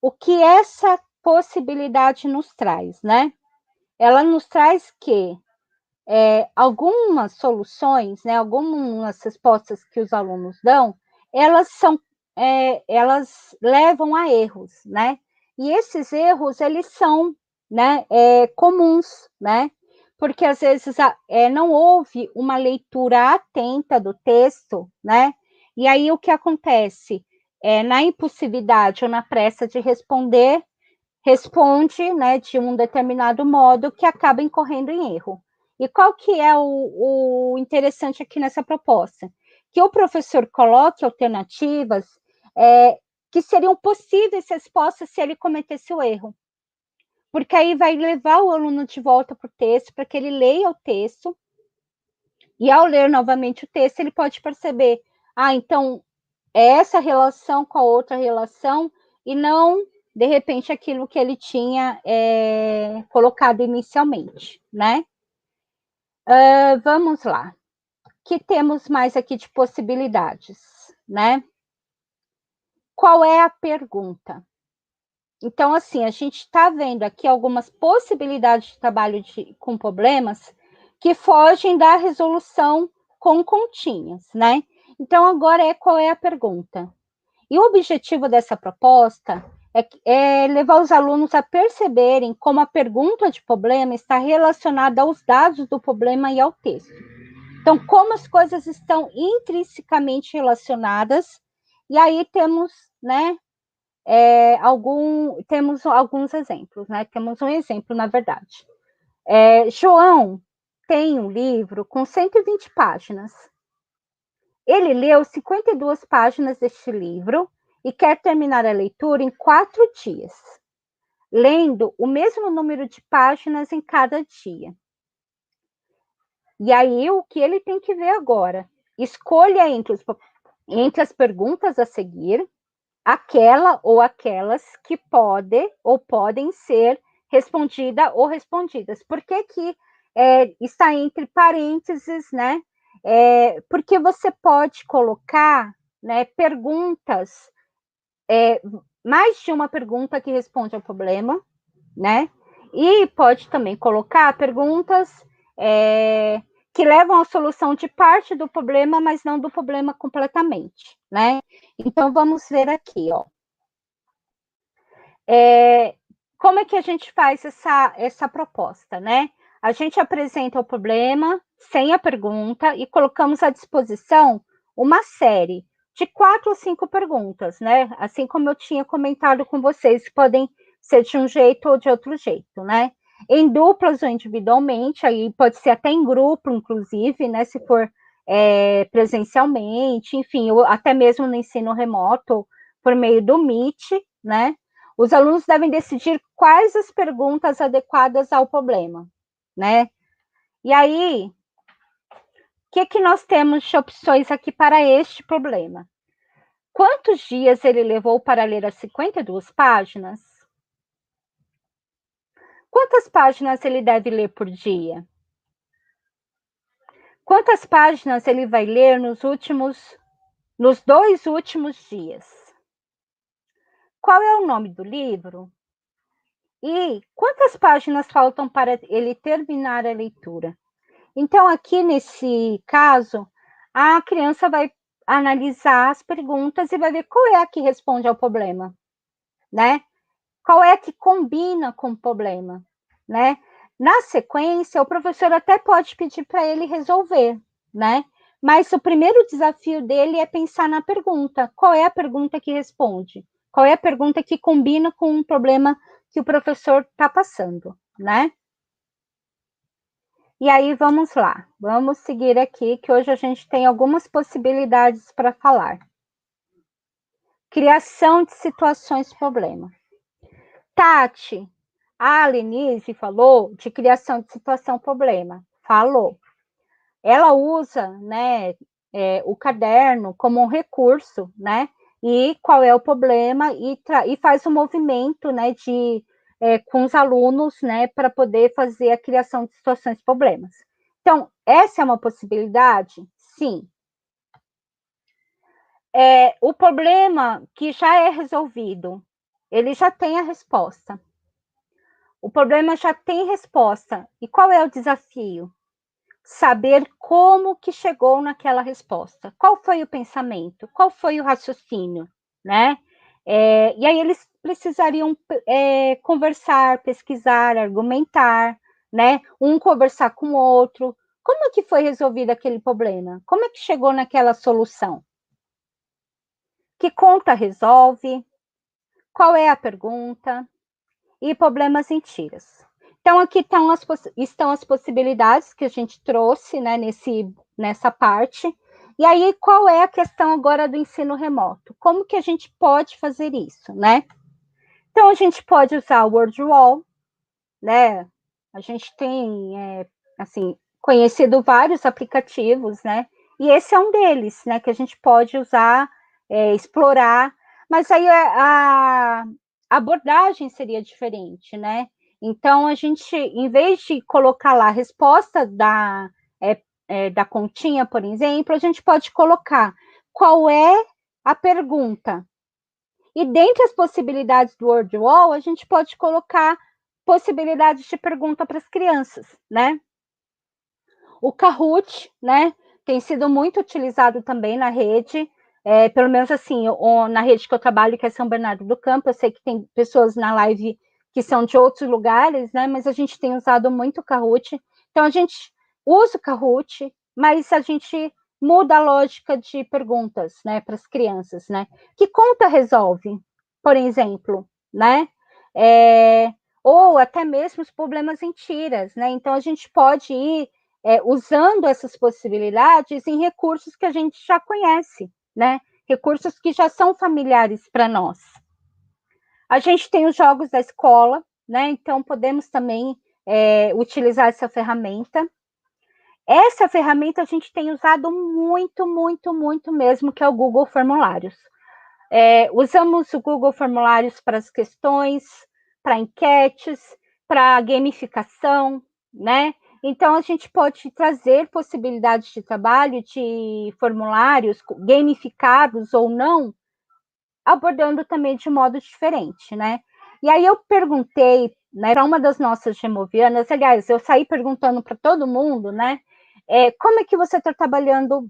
Speaker 3: O que essa possibilidade nos traz, né? Ela nos traz que algumas soluções, né, algumas respostas que os alunos dão, elas levam a erros, né? E esses erros, eles são, né, comuns, né? Porque às vezes não houve uma leitura atenta do texto, né? E aí o que acontece? Na impulsividade ou na pressa de responder, responde, né, de um determinado modo que acaba incorrendo em erro. E qual que é o interessante aqui nessa proposta? Que o professor coloque alternativas que seriam possíveis respostas se ele cometesse o erro. Porque aí vai levar o aluno de volta para o texto, para que ele leia o texto, e ao ler novamente o texto, ele pode perceber, então, é essa relação com a outra relação, e não, de repente, aquilo que ele tinha colocado inicialmente, né? Vamos lá. O que temos mais aqui de possibilidades, né? Qual é a pergunta? Então, assim, a gente está vendo aqui algumas possibilidades de trabalho com problemas que fogem da resolução com continhas, né? Então, agora qual é a pergunta? E o objetivo dessa proposta é levar os alunos a perceberem como a pergunta de problema está relacionada aos dados do problema e ao texto. Então, como as coisas estão intrinsecamente relacionadas, e aí temos, né, temos alguns exemplos, né? Temos um exemplo, na verdade. João tem um livro com 120 páginas. Ele leu 52 páginas deste livro e quer terminar a leitura em 4 dias, lendo o mesmo número de páginas em cada dia. E aí, o que ele tem que ver agora? Escolha entre as perguntas a seguir, aquela ou aquelas que podem ser respondida ou respondidas. Por que está entre parênteses, né? Porque você pode colocar, né, perguntas, mais de uma pergunta que responde ao problema, né? E pode também colocar perguntas que levam à solução de parte do problema, mas não do problema completamente, né? Então, vamos ver aqui, ó. Como é que a gente faz essa proposta, né? A gente apresenta o problema sem a pergunta e colocamos à disposição uma série de 4 ou 5 perguntas, né? Assim como eu tinha comentado com vocês, podem ser de um jeito ou de outro jeito, né? Em duplas ou individualmente, aí pode ser até em grupo, inclusive, né? Se for presencialmente, enfim, ou até mesmo no ensino remoto, por meio do Meet, né? Os alunos devem decidir quais as perguntas adequadas ao problema, né? E aí, o que nós temos de opções aqui para este problema? Quantos dias ele levou para ler as 52 páginas? Quantas páginas ele deve ler por dia? Quantas páginas ele vai ler nos 2 últimos dias? Qual é o nome do livro? E quantas páginas faltam para ele terminar a leitura? Então, aqui nesse caso, a criança vai analisar as perguntas e vai ver qual é a que responde ao problema, né? Qual é a que combina com o problema, né? Na sequência, o professor até pode pedir para ele resolver, né? Mas o primeiro desafio dele é pensar na pergunta. Qual é a pergunta que responde? Qual é a pergunta que combina com o problema que o professor está passando, né? E aí, vamos lá. Vamos seguir aqui, que hoje a gente tem algumas possibilidades para falar. Criação de situações problema. Tati, a Lenise falou de criação de situação problema. Falou. Ela usa, né, o caderno como um recurso, né? E qual é o problema e faz um movimento, né, com os alunos, né, para poder fazer a criação de situações problemas. Então, essa é uma possibilidade? Sim. O problema que já é resolvido, ele já tem a resposta. O problema já tem resposta. E qual é o desafio? Saber como que chegou naquela resposta. Qual foi o pensamento? Qual foi o raciocínio? Né? E aí eles precisariam conversar, pesquisar, argumentar, né? Um conversar com o outro. Como é que foi resolvido aquele problema? Como é que chegou naquela solução? Que conta resolve? Qual é a pergunta? E problemas em tiras. Então, aqui estão as possibilidades que a gente trouxe, né, nessa parte. E aí, qual é a questão agora do ensino remoto? Como que a gente pode fazer isso, né? Então, a gente pode usar o WordWall, né? A gente tem, assim, conhecido vários aplicativos, né? E esse é um deles, né? Que a gente pode usar, explorar. Mas aí a abordagem seria diferente, né? Então, a gente, em vez de colocar lá a resposta da continha, por exemplo, a gente pode colocar qual é a pergunta. E dentre as possibilidades do WordWall, a gente pode colocar possibilidades de pergunta para as crianças, né? O Kahoot, né, tem sido muito utilizado também na rede, pelo menos assim, na rede que eu trabalho, que é São Bernardo do Campo, eu sei que tem pessoas na live que são de outros lugares, né, mas a gente tem usado muito o Kahoot. Então, a gente usa o Kahoot, mas a gente muda a lógica de perguntas, né, para as crianças, né? Que conta resolve, por exemplo, né? Ou até mesmo os problemas em tiras, né? Então, a gente pode ir usando essas possibilidades em recursos que a gente já conhece, né? Recursos que já são familiares para nós. A gente tem os jogos da escola, né? Então, podemos também utilizar essa ferramenta. Essa ferramenta a gente tem usado muito, muito, muito mesmo, que é o Google Formulários. Usamos o Google Formulários para as questões, para enquetes, para gamificação, né? Então, a gente pode trazer possibilidades de trabalho, de formulários gamificados ou não, abordando também de modo diferente, né? E aí eu perguntei, né, para uma das nossas gemovianas, aliás, eu saí perguntando para todo mundo, né? Como é que você está trabalhando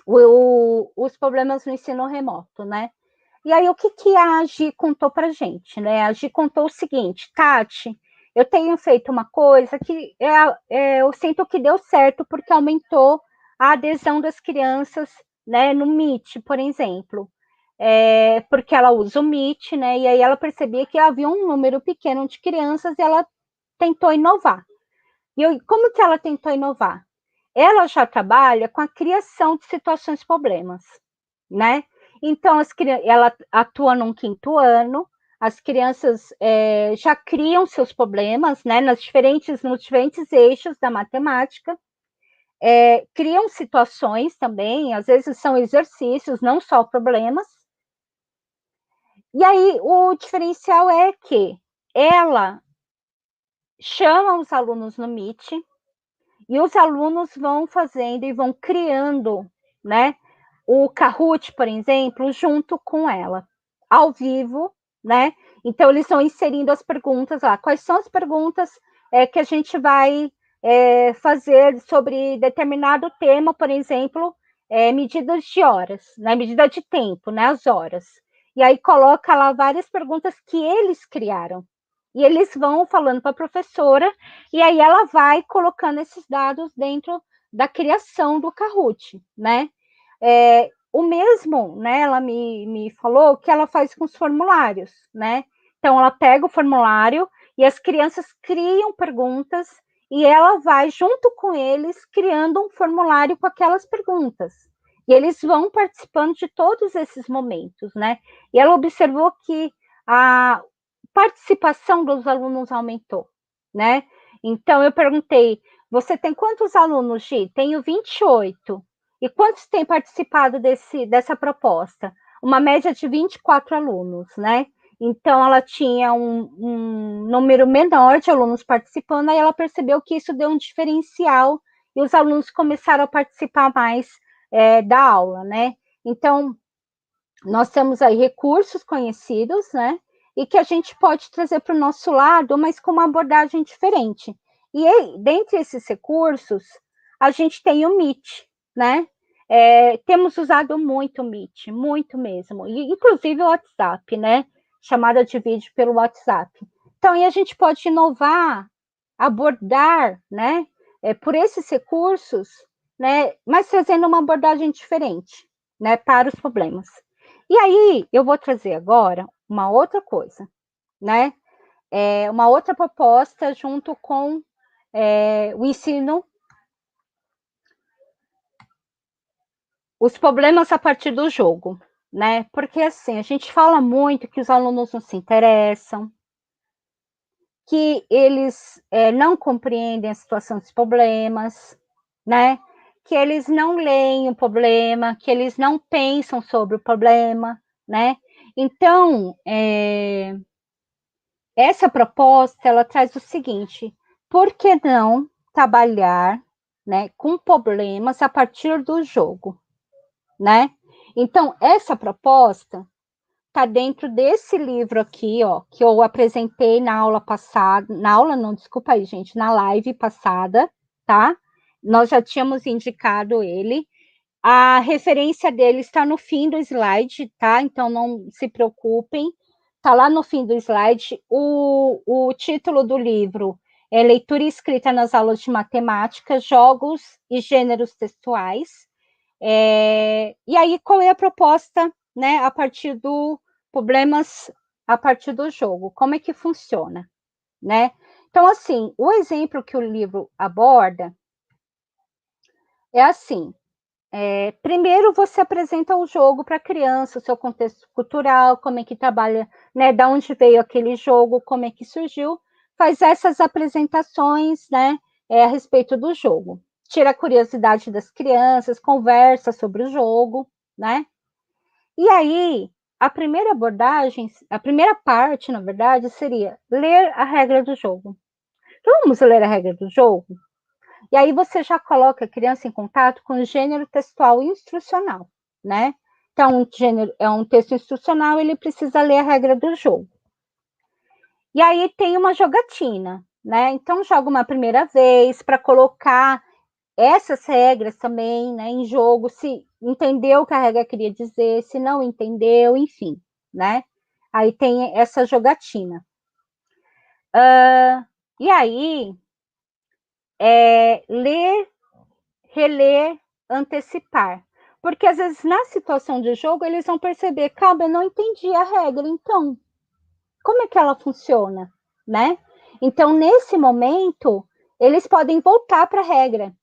Speaker 3: os problemas no ensino remoto, né? E aí, o que a Agi contou para a gente, né? A Agi contou o seguinte, Tati, eu tenho feito uma coisa que eu sinto que deu certo porque aumentou a adesão das crianças, né, no Meet, por exemplo. Porque ela usa o Meet, né? E aí ela percebia que havia um número pequeno de crianças e ela tentou inovar. Como que ela tentou inovar? Ela já trabalha com a criação de situações problemas, né? Então, ela atua num 5º ano, as crianças já criam seus problemas, né, nos diferentes eixos da matemática, criam situações também, às vezes são exercícios, não só problemas. E aí, o diferencial é que ela chama os alunos no Meet, e os alunos vão fazendo e vão criando, né, o Kahoot, por exemplo, junto com ela, ao vivo, né? Então, eles estão inserindo as perguntas lá. Quais são as perguntas que a gente vai fazer sobre determinado tema, por exemplo, medidas de horas, né? Medida de tempo, né? As horas. E aí coloca lá várias perguntas que eles criaram. E eles vão falando para a professora, e aí ela vai colocando esses dados dentro da criação do Kahoot, né? O mesmo, né? Ela me falou que ela faz com os formulários, né? Então, ela pega o formulário e as crianças criam perguntas e ela vai, junto com eles, criando um formulário com aquelas perguntas. E eles vão participando de todos esses momentos, né? E ela observou que a participação dos alunos aumentou, né? Então, eu perguntei, você tem quantos alunos, Gi? Tenho 28. E quantos têm participado dessa proposta? Uma média de 24 alunos, né? Então, ela tinha um número menor de alunos participando, aí ela percebeu que isso deu um diferencial e os alunos começaram a participar mais da aula, né? Então, nós temos aí recursos conhecidos, né? E que a gente pode trazer para o nosso lado, mas com uma abordagem diferente. E aí, dentre esses recursos, a gente tem o Meet, né? Temos usado muito o Meet, muito mesmo, e inclusive o WhatsApp, né? Chamada de vídeo pelo WhatsApp. Então, aí a gente pode inovar, abordar, né? Por esses recursos, né? Mas trazendo uma abordagem diferente, né? Para os problemas. E aí, eu vou trazer agora uma outra coisa, né? Uma outra proposta junto com o ensino, os problemas a partir do jogo, né? Porque, assim, a gente fala muito que os alunos não se interessam, que eles não compreendem a situação dos problemas, né? Que eles não leem o problema, que eles não pensam sobre o problema, né? Então, essa proposta, ela traz o seguinte, por que não trabalhar, né, com problemas a partir do jogo, né? Então, essa proposta está dentro desse livro aqui, ó, que eu apresentei na aula passada, na aula não, desculpa aí, gente, na live passada, tá? Nós já tínhamos indicado ele, a referência dele está no fim do slide, tá? Então, não se preocupem, está lá no fim do slide. O título do livro é Leitura e Escrita nas Aulas de Matemática, Jogos e Gêneros Textuais. E aí, qual é a proposta, né, a partir do problemas a partir do jogo? Como é que funciona, né? Então, assim, o exemplo que o livro aborda é assim, primeiro você apresenta o jogo para a criança, o seu contexto cultural, como é que trabalha, né, da onde veio aquele jogo, como é que surgiu, faz essas apresentações, né, a respeito do jogo. Tira a curiosidade das crianças, conversa sobre o jogo, né? E aí, a primeira abordagem, a primeira parte, na verdade, seria ler a regra do jogo. Então, vamos ler a regra do jogo? E aí você já coloca a criança em contato com o gênero textual instrucional, né? Então, é um texto instrucional, ele precisa ler a regra do jogo. E aí tem uma jogatina, né? Então, joga uma primeira vez para colocar essas regras também, né, em jogo, se entendeu o que a regra queria dizer, se não entendeu, enfim, né? Aí tem essa jogatina. E aí, ler, reler, antecipar. Porque às vezes na situação de jogo eles vão perceber, calma, eu não entendi a regra, então como é que ela funciona, né? Então nesse momento eles podem voltar para a regra.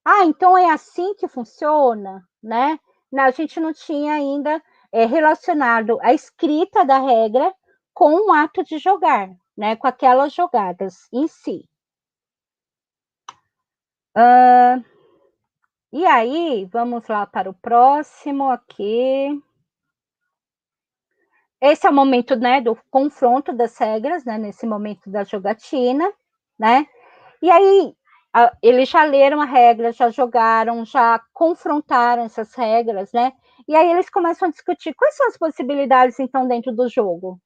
Speaker 3: Ah, então é assim que funciona, né? A gente não tinha ainda relacionado a escrita da regra com o ato de jogar, né? Com aquelas jogadas em si. E aí, vamos lá para o próximo aqui. Esse é o momento, né, do confronto das regras, né, nesse momento da jogatina, né? E aí, eles já leram a regra, já jogaram, já confrontaram essas regras, né? E aí eles começam a discutir quais são as possibilidades, então, dentro do jogo.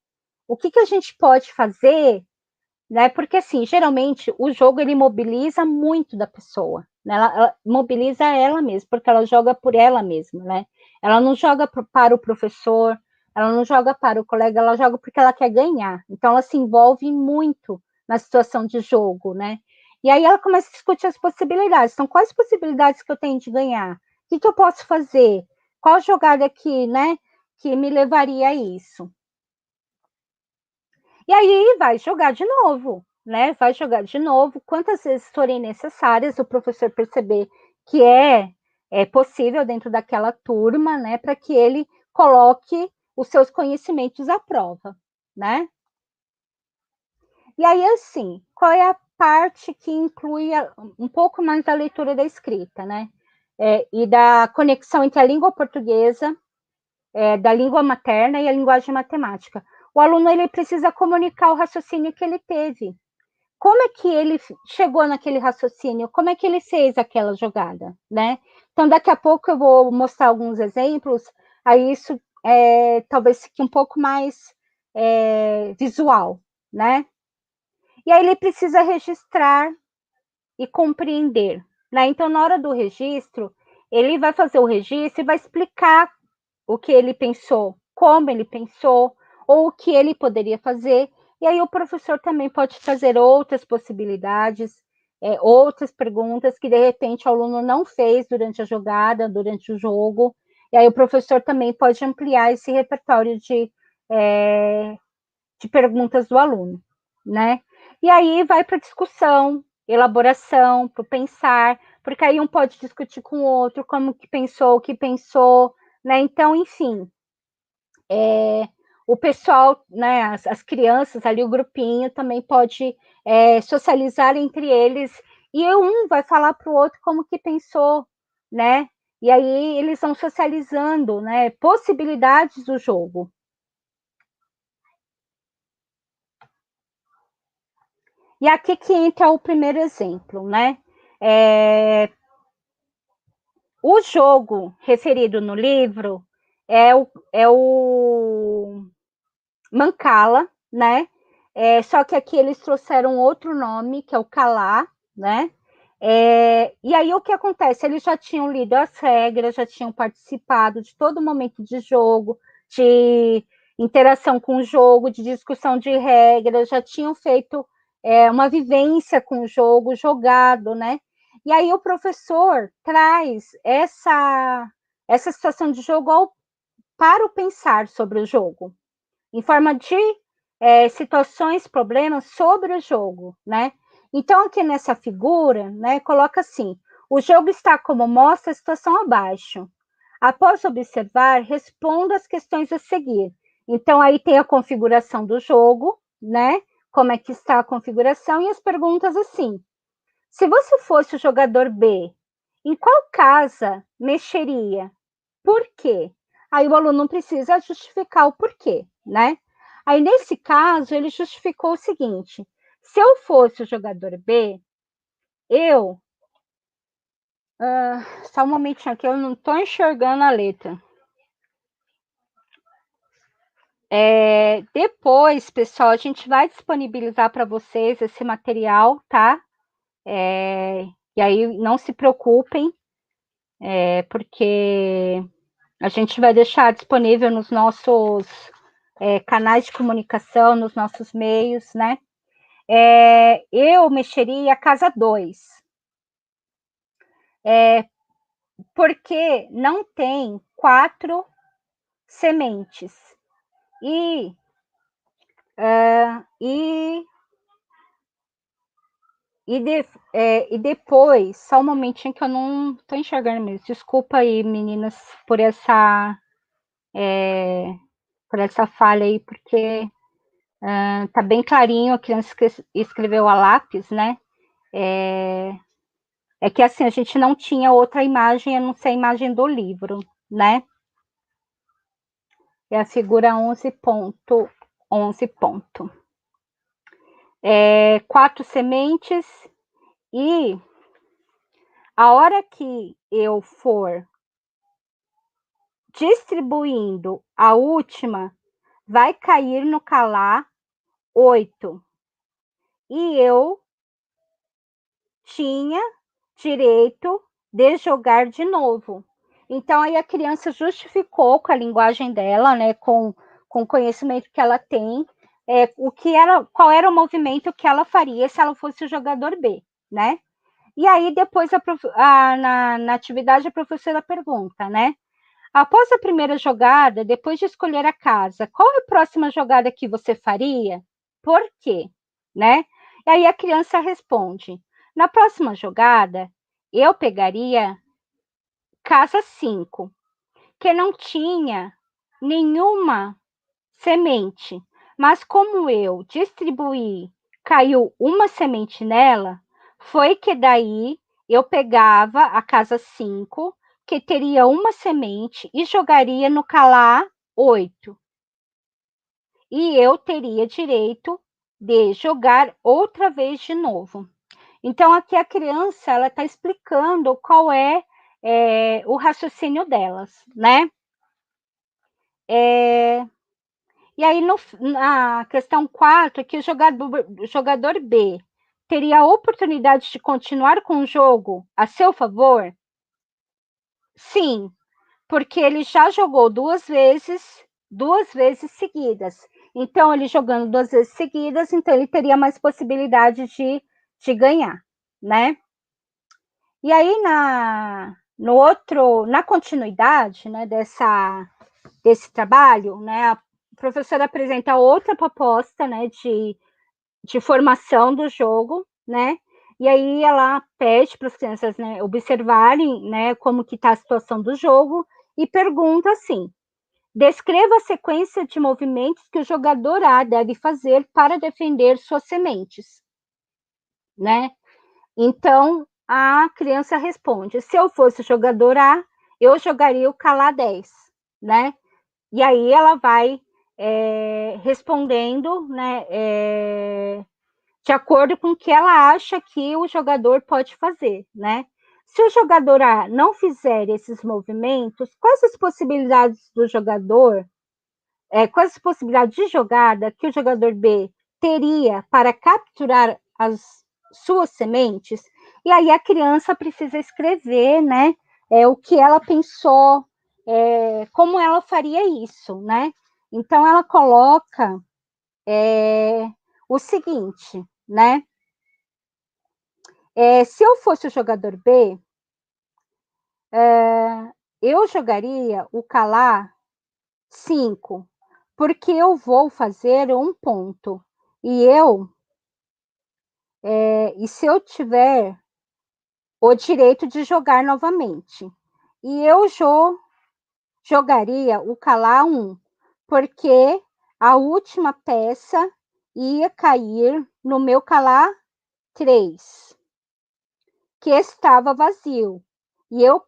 Speaker 3: O que a gente pode fazer, né? Porque, assim, geralmente, o jogo, ele mobiliza muito da pessoa, né? Ela mobiliza ela mesma, porque ela joga por ela mesma, né? Ela não joga para o professor, ela não joga para o colega, ela joga porque ela quer ganhar. Então, ela se envolve muito na situação de jogo, né? E aí ela começa a discutir as possibilidades. Então, quais possibilidades que eu tenho de ganhar? O que eu posso fazer? Qual jogada aqui, né, que me levaria a isso? E aí vai jogar de novo, né? Vai jogar de novo, quantas vezes forem necessárias, o professor perceber que é possível dentro daquela turma, né? Para que ele coloque os seus conhecimentos à prova, né? E aí, assim, qual é a parte que inclui um pouco mais da leitura da escrita, né? E da conexão entre a língua portuguesa, da língua materna e a linguagem matemática. O aluno ele precisa comunicar o raciocínio que ele teve. Como é que ele chegou naquele raciocínio? Como é que ele fez aquela jogada, né? Então, daqui a pouco eu vou mostrar alguns exemplos, aí isso talvez fique um pouco mais visual, né? E aí ele precisa registrar e compreender, né? Então, na hora do registro, ele vai fazer o registro e vai explicar o que ele pensou, como ele pensou, ou o que ele poderia fazer. E aí o professor também pode trazer outras possibilidades, outras perguntas que, de repente, o aluno não fez durante a jogada, durante o jogo. E aí o professor também pode ampliar esse repertório de perguntas do aluno, né? E aí vai para discussão, elaboração, para o pensar, porque aí um pode discutir com o outro como que pensou, o que pensou, né? Então, enfim, o pessoal, né, as crianças ali, o grupinho também pode socializar entre eles, e um vai falar para o outro como que pensou, né? E aí eles vão socializando, né, possibilidades do jogo. E aqui que entra o primeiro exemplo, né? O jogo referido no livro é o Mancala, né? Só que aqui eles trouxeram outro nome, que é o Calá, né? E aí o que acontece? Eles já tinham lido as regras, já tinham participado de todo momento de jogo, de interação com o jogo, de discussão de regras, já tinham feito uma vivência com o jogo, jogado, né? E aí o professor traz essa situação de jogo para o pensar sobre o jogo, em forma de situações, problemas sobre o jogo, né? Então, aqui nessa figura, né, coloca assim: o jogo está como mostra a situação abaixo. Após observar, responda as questões a seguir. Então, aí tem a configuração do jogo, né? Como é que está a configuração, e as perguntas assim: se você fosse o jogador B, em qual casa mexeria? Por quê? Aí o aluno precisa justificar o porquê, né? Aí, nesse caso, ele justificou o seguinte: se eu fosse o jogador B, eu. Só um momentinho aqui, eu não estou enxergando a letra. Depois, pessoal, a gente vai disponibilizar para vocês esse material, tá? E aí, não se preocupem, porque a gente vai deixar disponível nos nossos canais de comunicação, nos nossos meios, né? Eu mexeria a casa 2, porque não tem 4 sementes. E depois, só um momentinho que eu não estou enxergando mesmo. Desculpa aí, meninas, por essa falha aí, porque tá bem clarinho, a criança escreveu a lápis, né? É que assim, a gente não tinha outra imagem, a não ser a imagem do livro, né? É a figura 11.11 ponto. 4 sementes, e a hora que eu for distribuindo a última, vai cair no Calá 8. E eu tinha direito de jogar de novo. Então, aí a criança justificou com a linguagem dela, né, com o conhecimento que ela tem, qual era o movimento que ela faria se ela fosse o jogador B, né? E aí, depois, na atividade, a professora pergunta, né? Após a primeira jogada, depois de escolher a casa, qual é a próxima jogada que você faria? Por quê? Né? E aí a criança responde: na próxima jogada, eu pegaria casa 5, que não tinha nenhuma semente, mas como eu distribuí, caiu uma semente nela, foi que daí eu pegava a casa 5, que teria uma semente, e jogaria no calar 8. E eu teria direito de jogar outra vez de novo. Então, aqui a criança ela está explicando qual é, o raciocínio delas, né? E aí, na questão 4, que o jogador B teria a oportunidade de continuar com o jogo a seu favor? Sim, porque ele já jogou duas vezes seguidas. Então, ele jogando 2 vezes seguidas, então ele teria mais possibilidade de ganhar, né? E aí, na continuidade, né, desse trabalho, né, a professora apresenta outra proposta, né, de formação do jogo, né, e aí ela pede para as crianças, né, observarem, né, como que está a situação do jogo e pergunta assim: descreva a sequência de movimentos que o jogador A deve fazer para defender suas sementes, né? Então, a criança responde: se eu fosse o jogador A, eu jogaria o calar 10, né? E aí ela vai respondendo, né, de acordo com o que ela acha que o jogador pode fazer, né? Se o jogador A não fizer esses movimentos, quais as possibilidades do jogador, quais as possibilidades de jogada que o jogador B teria para capturar as suas sementes? E aí a criança precisa escrever, né, o que ela pensou, como ela faria isso, né? Então ela coloca o seguinte, né? Se eu fosse o jogador B, eu jogaria o calar 5, porque eu vou fazer um ponto. E se eu tiver o direito de jogar novamente, e eu jogaria o calar 1, porque a última peça ia cair no meu calar 3, que estava vazio, e eu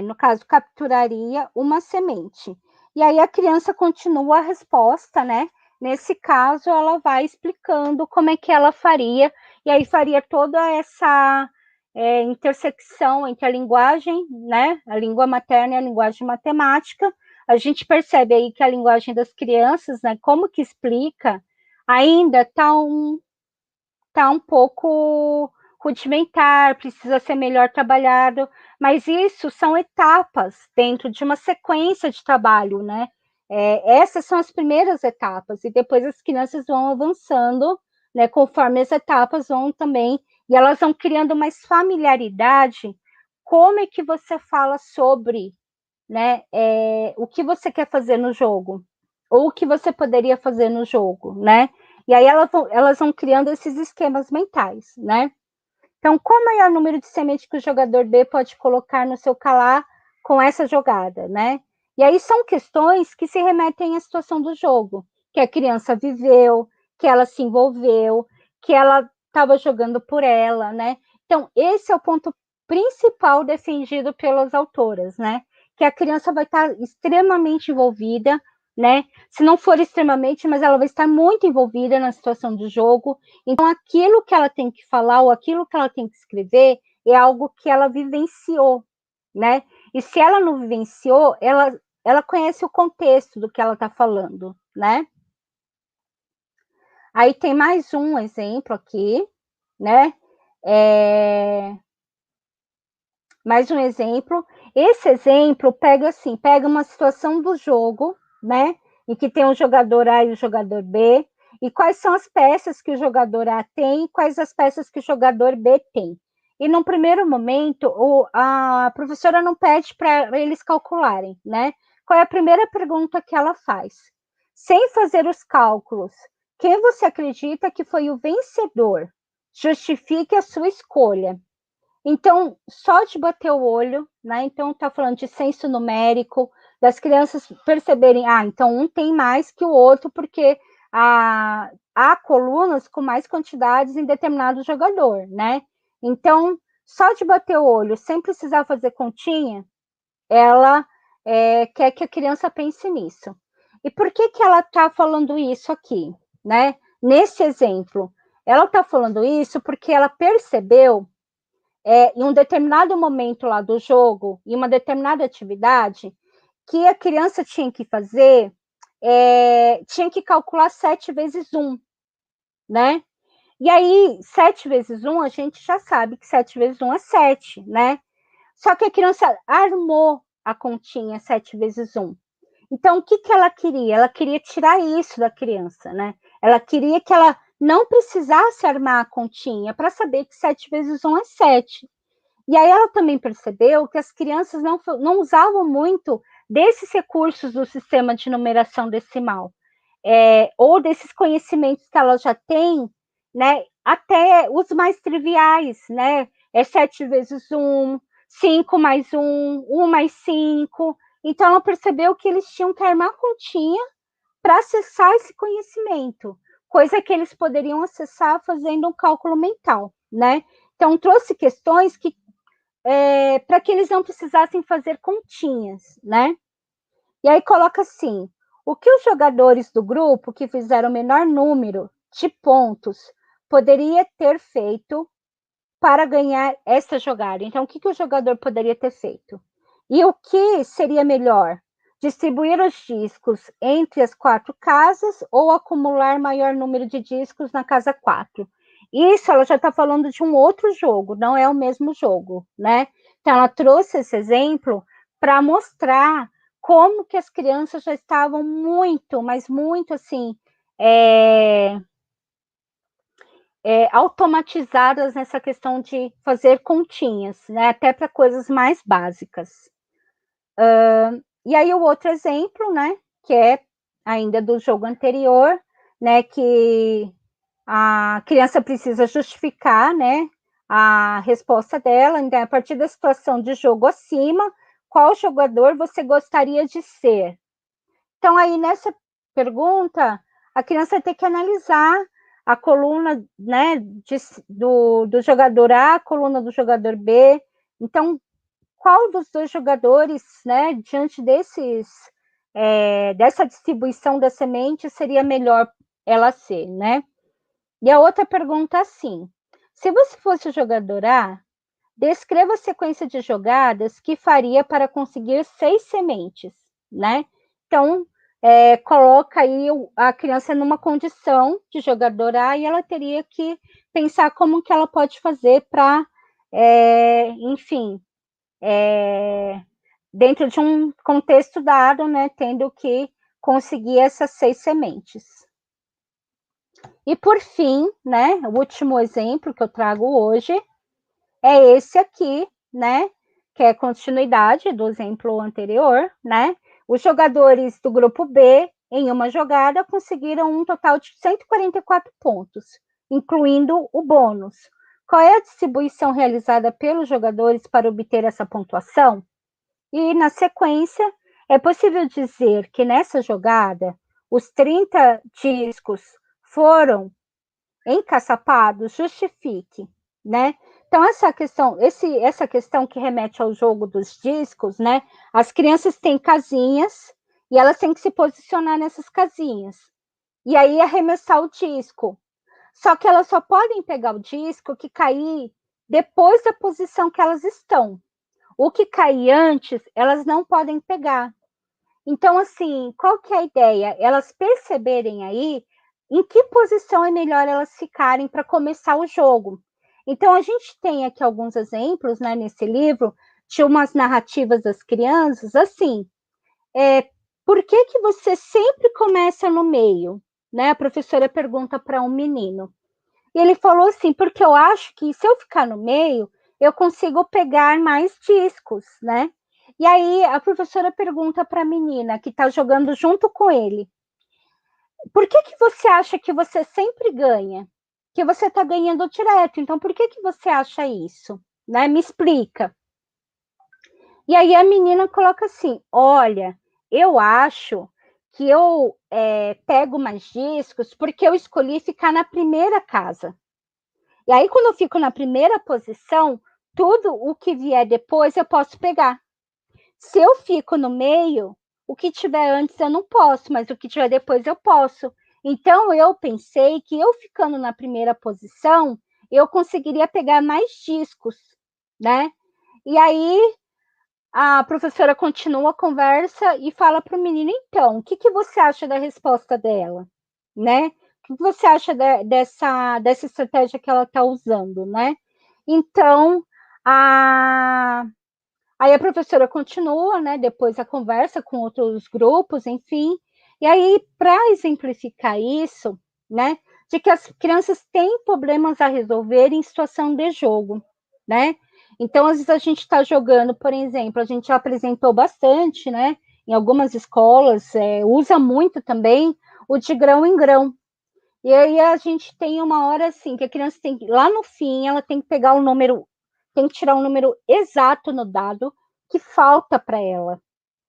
Speaker 3: no caso, capturaria uma semente. E aí a criança continua a resposta, né? Nesse caso, ela vai explicando como é que ela faria, e aí faria toda essa intersecção entre a linguagem, né? A língua materna e a linguagem matemática. A gente percebe aí que a linguagem das crianças, né? Como que explica, ainda tá um pouco rudimentar, precisa ser melhor trabalhado, mas isso são etapas dentro de uma sequência de trabalho, né? Essas são as primeiras etapas, e depois as crianças vão avançando, né, conforme as etapas vão também, e elas vão criando mais familiaridade. Como é que você fala sobre, né, o que você quer fazer no jogo, ou o que você poderia fazer no jogo, né? E aí elas vão criando esses esquemas mentais, né? Então, qual o maior número de sementes que o jogador B pode colocar no seu calar com essa jogada, né? E aí são questões que se remetem à situação do jogo, que a criança viveu, que ela se envolveu, que ela estava jogando por ela, né? Então, esse é o ponto principal defendido pelas autoras, né? Que a criança vai estar extremamente envolvida, né? Se não for extremamente, mas ela vai estar muito envolvida na situação do jogo. Então, aquilo que ela tem que falar ou aquilo que ela tem que escrever é algo que ela vivenciou, né? E se ela não vivenciou, ela conhece o contexto do que ela está falando, né? Aí tem mais um exemplo aqui, né? Mais um exemplo. Esse exemplo pega uma situação do jogo, né? Em que tem o jogador A e o jogador B, e quais são as peças que o jogador A tem e quais as peças que o jogador B tem. E num primeiro momento, a professora não pede para eles calcularem, né? Qual é a primeira pergunta que ela faz? Sem fazer os cálculos Quem você acredita que foi o vencedor? Justifique a sua escolha. Então, só de bater o olho, né? Então, está falando de senso numérico, das crianças perceberem, então um tem mais que o outro, porque há colunas com mais quantidades em determinado jogador, né? Então, só de bater o olho, sem precisar fazer continha, ela quer que a criança pense nisso. E por que ela está falando isso aqui, né? Nesse exemplo, ela está falando isso porque ela percebeu em um determinado momento lá do jogo, em uma determinada atividade, que a criança tinha que fazer, tinha que calcular 7 vezes 1, né? E aí, 7 vezes 1, a gente já sabe que 7 vezes 1 é 7, né? Só que a criança armou a continha 7 vezes 1. Então, o que ela queria? Ela queria tirar isso da criança, né? Ela queria que ela não precisasse armar a continha para saber que 7 vezes 1 é 7. E aí ela também percebeu que as crianças não usavam muito desses recursos do sistema de numeração decimal, ou desses conhecimentos que ela já tem, né, até os mais triviais, né, 7 vezes 1, 5 mais 1, 1 mais 5. Então ela percebeu que eles tinham que armar continha para acessar esse conhecimento, coisa que eles poderiam acessar fazendo um cálculo mental, né? Então trouxe questões que para que eles não precisassem fazer continhas, né? E aí coloca assim: o que os jogadores do grupo que fizeram o menor número de pontos poderia ter feito para ganhar essa jogada? Então, o que o jogador poderia ter feito? E o que seria melhor? Distribuir os discos entre as 4 casas ou acumular maior número de discos na casa 4? Isso ela já está falando de um outro jogo, não é o mesmo jogo, né? Então, ela trouxe esse exemplo para mostrar como que as crianças já estavam muito, mas muito assim, automatizadas nessa questão de fazer continhas, né? Até para coisas mais básicas. E aí o outro exemplo, né? Que é ainda do jogo anterior, né? Que a criança precisa justificar, né? A resposta dela, então, a partir da situação de jogo acima, qual jogador você gostaria de ser? Então, aí nessa pergunta, a criança tem que analisar a coluna, né, do jogador A, a coluna do jogador B. Então, qual dos dois jogadores, né, diante dessa distribuição da semente, seria melhor ela ser, né? E a outra pergunta assim: se você fosse o jogador A, descreva a sequência de jogadas que faria para conseguir 6 sementes, né? Então, coloca aí a criança numa condição de jogador A e ela teria que pensar como que ela pode fazer para, enfim, dentro de um contexto dado, né, tendo que conseguir essas 6 sementes. E por fim, né, o último exemplo que eu trago hoje é esse aqui, né, que é continuidade do exemplo anterior, né? Os jogadores do grupo B, em uma jogada, conseguiram um total de 144 pontos, incluindo o bônus. Qual é a distribuição realizada pelos jogadores para obter essa pontuação? E, na sequência, é possível dizer que nessa jogada, os 30 discos foram encaçapados? Justifique, né? Então, essa questão que remete ao jogo dos discos, né? As crianças têm casinhas e elas têm que se posicionar nessas casinhas. E aí arremessar o disco. Só que elas só podem pegar o disco que cair depois da posição que elas estão. O que cair antes, elas não podem pegar. Então, assim, qual que é a ideia? Elas perceberem aí em que posição é melhor elas ficarem para começar o jogo. Então, a gente tem aqui alguns exemplos, né, nesse livro, de umas narrativas das crianças, assim, por que você sempre começa no meio? Né? A professora pergunta para um menino. E ele falou assim, porque eu acho que se eu ficar no meio, eu consigo pegar mais discos, né? E aí a professora pergunta para a menina que está jogando junto com ele, por que você acha que você sempre ganha? Que você está ganhando direto, então por que você acha isso? Né? Me explica. E aí a menina coloca assim, olha, eu acho que eu pego mais discos porque eu escolhi ficar na primeira casa. E aí, quando eu fico na primeira posição, tudo o que vier depois eu posso pegar. Se eu fico no meio, o que tiver antes eu não posso, mas o que tiver depois eu posso. Então, eu pensei que eu ficando na primeira posição, eu conseguiria pegar mais discos, né? E aí, a professora continua a conversa e fala para o menino, então, o que você acha da resposta dela, né? O que você acha dessa estratégia que ela está usando, né? Então, aí a professora continua, né? Depois a conversa com outros grupos, enfim. E aí, para exemplificar isso, né? De que as crianças têm problemas a resolver em situação de jogo, né? Então, às vezes a gente está jogando, por exemplo, a gente já apresentou bastante, né? Em algumas escolas, usa muito também o de grão em grão. E aí a gente tem uma hora assim, que a criança tem que, lá no fim, ela tem que pegar o número, tem que tirar o número exato no dado que falta para ela,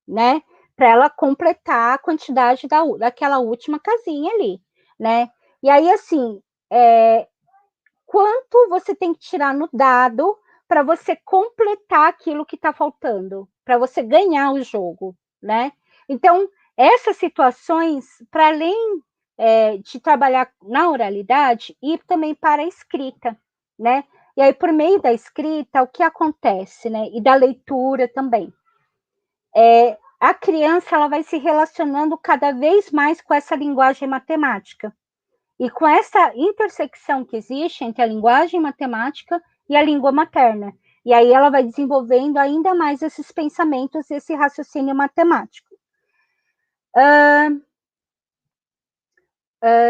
Speaker 3: né? Para ela completar a quantidade daquela última casinha ali, né? E aí, assim, quanto você tem que tirar no dado para você completar aquilo que está faltando, para você ganhar o jogo, né? Então, essas situações, para além de trabalhar na oralidade, e também para a escrita, né? E aí, por meio da escrita, o que acontece, né? E da leitura também. A criança ela vai se relacionando cada vez mais com essa linguagem matemática. E com essa intersecção que existe entre a linguagem matemática e a língua materna. E aí ela vai desenvolvendo ainda mais esses pensamentos, esse raciocínio matemático.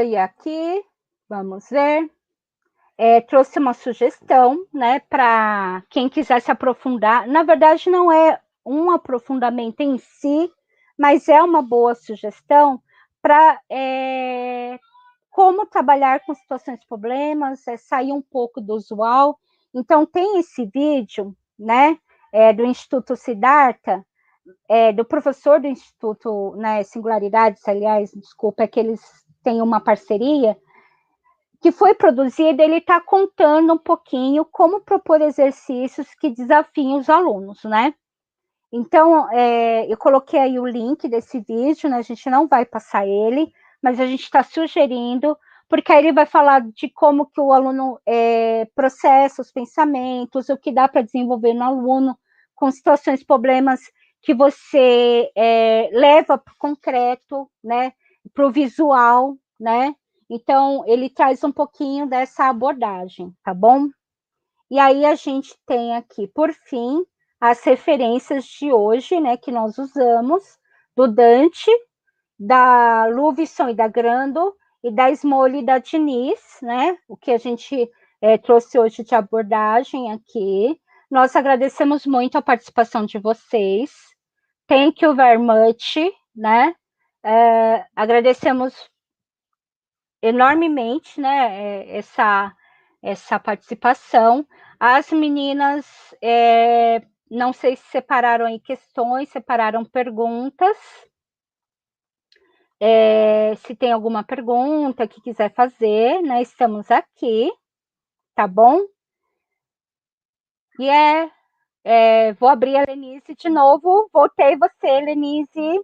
Speaker 3: E aqui, vamos ver. Trouxe uma sugestão, né, para quem quiser se aprofundar. Na verdade, não é um aprofundamento em si, mas é uma boa sugestão para como trabalhar com situações de problemas, sair um pouco do usual. Então, tem esse vídeo, né, do Instituto Siddhartha, do professor do Instituto, né, Singularidades, aliás, desculpa, é que eles têm uma parceria, que foi produzido, ele está contando um pouquinho como propor exercícios que desafiem os alunos, né? Então, eu coloquei aí o link desse vídeo, né? A gente não vai passar ele, mas a gente está sugerindo, porque aí ele vai falar de como que o aluno processa os pensamentos, o que dá para desenvolver no aluno, com situações, problemas que você leva para o concreto, né? Para o visual, né? Então, ele traz um pouquinho dessa abordagem, tá bom? E aí a gente tem aqui, por fim, as referências de hoje, né, que nós usamos, do Dante, da Luvison e da Grando, e da Smolli e da Diniz, né, o que a gente trouxe hoje de abordagem aqui. Nós agradecemos muito a participação de vocês. Thank you very much, né? Agradecemos enormemente, né, essa participação. As meninas, não sei se separaram aí questões, separaram perguntas. Se tem alguma pergunta que quiser fazer, né, estamos aqui, tá bom? E vou abrir a Lenise de novo. Voltei você, Lenise.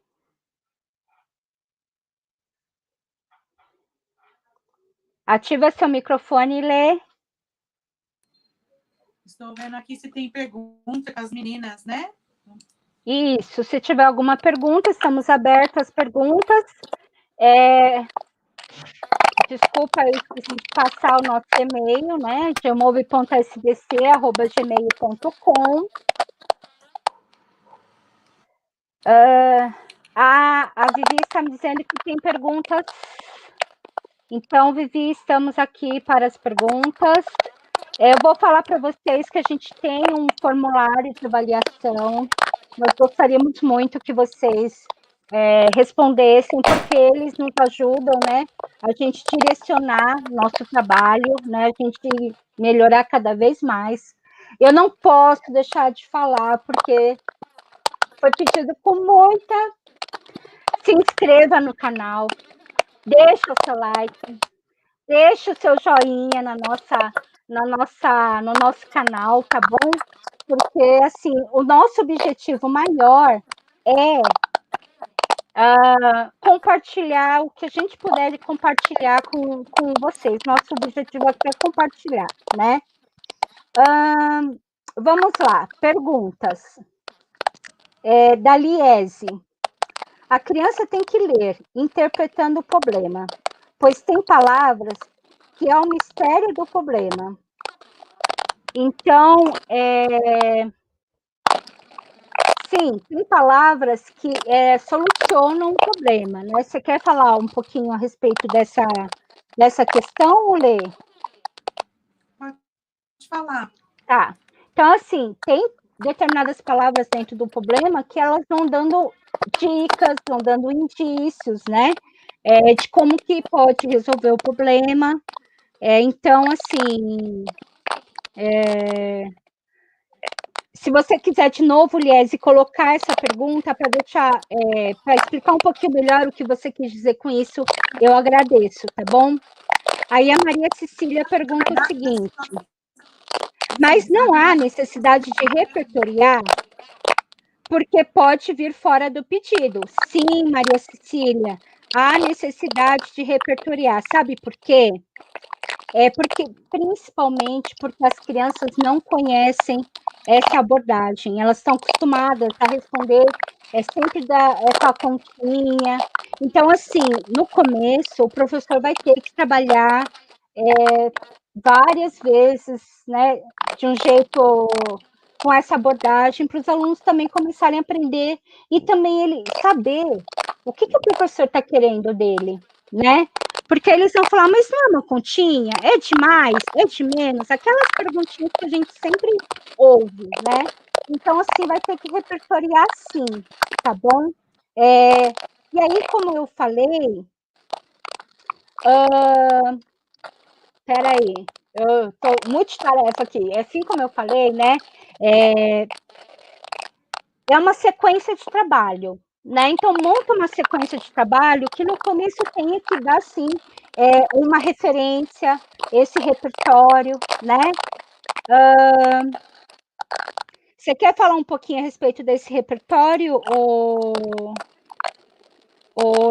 Speaker 3: Ativa seu microfone e lê.
Speaker 2: Estou vendo aqui se tem pergunta com as meninas, né?
Speaker 3: Isso, se tiver alguma pergunta, estamos abertos às perguntas. Desculpa, eu esqueci de passar o nosso e-mail, né? geomove.sdc@gmail.com. A Vivi está me dizendo que tem perguntas. Então, Vivi, estamos aqui para as perguntas. Eu vou falar para vocês que a gente tem um formulário de avaliação. Nós gostaríamos muito que vocês respondessem, porque eles nos ajudam, né, a gente direcionar nosso trabalho, né, a gente melhorar cada vez mais. Eu não posso deixar de falar, porque foi pedido com muita... Se inscreva no canal, deixa o seu like, deixa o seu joinha no nosso canal, tá bom? Porque, assim, o nosso objetivo maior é compartilhar o que a gente puder compartilhar com vocês. Nosso objetivo aqui é compartilhar, né? Vamos lá, perguntas. Da Liese. A criança tem que ler, interpretando o problema, pois tem palavras que é o mistério do problema. Então, sim, tem palavras que solucionam o problema, né? Você quer falar um pouquinho a respeito dessa questão, Lê?
Speaker 2: Pode falar.
Speaker 3: Tá. Então, assim, tem determinadas palavras dentro do problema que elas vão dando dicas, vão dando indícios, né? De como que pode resolver o problema. Então, assim, se você quiser de novo, Liese, colocar essa pergunta para deixar, para explicar um pouquinho melhor o que você quis dizer com isso, eu agradeço, tá bom? Aí a Maria Cecília pergunta o seguinte: mas não há necessidade de repertoriar, porque pode vir fora do pedido. Sim, Maria Cecília, há necessidade de repertoriar. Sabe por quê? Principalmente porque as crianças não conhecem essa abordagem, elas estão acostumadas a responder sempre com a continha. Então, assim, no começo, o professor vai ter que trabalhar várias vezes, né, de um jeito com essa abordagem, para os alunos também começarem a aprender e também ele saber o que o professor está querendo dele, né? Porque eles vão falar, mas não é uma continha? É de mais? É de menos? Aquelas perguntinhas que a gente sempre ouve, né? Então, assim, vai ter que repertoriar sim, tá bom? E aí, como eu falei... Peraí, eu estou multitarefa aqui. Assim como eu falei, né? É uma sequência de trabalho, né? Então, monta uma sequência de trabalho que no começo tenha que dar, sim, uma referência, esse repertório, né? Você quer falar um pouquinho a respeito desse repertório, ou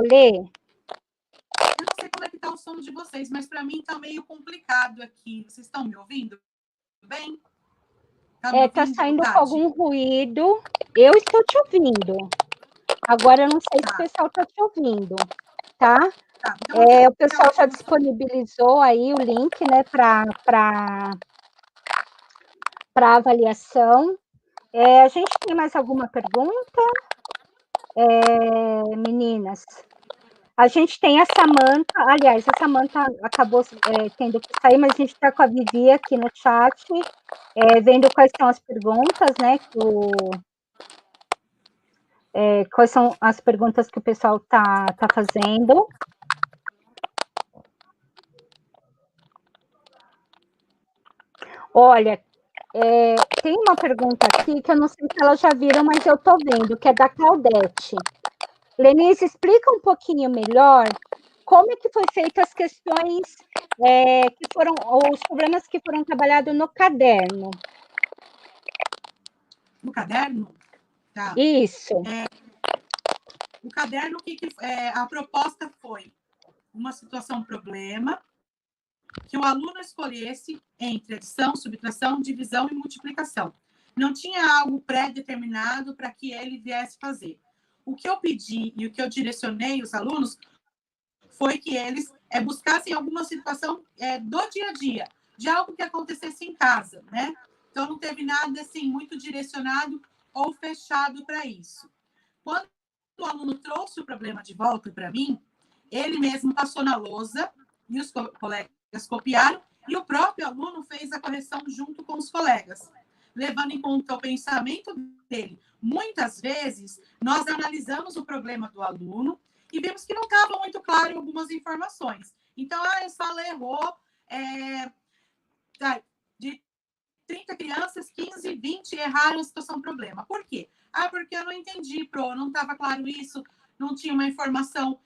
Speaker 3: Lê?
Speaker 2: Eu não sei como é que está o som de vocês, mas para mim está meio complicado aqui. Vocês estão me ouvindo bem?
Speaker 3: Está saindo com algum ruído. Eu estou te ouvindo. Agora, eu não sei se o pessoal está te ouvindo, tá? Então, o pessoal já disponibilizou aí o link, né, para avaliação. A gente tem mais alguma pergunta? Meninas? A gente tem a Samanta, aliás, a Samanta acabou tendo que sair, mas a gente está com a Vivi aqui no chat, vendo quais são as perguntas, né, quais são as perguntas que o pessoal tá fazendo. Olha, tem uma pergunta aqui que eu não sei se elas já viram, mas eu estou vendo, que é da Claudete. Lenice, explica um pouquinho melhor como é que foi feita as questões que foram, os problemas que foram trabalhados no caderno.
Speaker 2: No caderno? Tá.
Speaker 3: Isso.
Speaker 2: O caderno, a proposta foi uma situação problema, que o aluno escolhesse entre adição, subtração, divisão e multiplicação. Não tinha algo pré-determinado para que ele viesse fazer. O que eu pedi e o que eu direcionei os alunos foi que eles buscassem alguma situação do dia a dia, de algo que acontecesse em casa, né? Então, não teve nada assim muito direcionado ou fechado para isso. Quando o aluno trouxe o problema de volta para mim, ele mesmo passou na lousa e os colegas copiaram, e o próprio aluno fez a correção junto com os colegas. levando em conta o pensamento dele. Muitas vezes, nós analisamos o problema do aluno e vimos que não estava muito claro algumas informações. Então, a sala errou de 30 crianças, 15, 20 erraram a situação problema. Por quê? Porque eu não entendi, não estava claro isso, não tinha uma informação,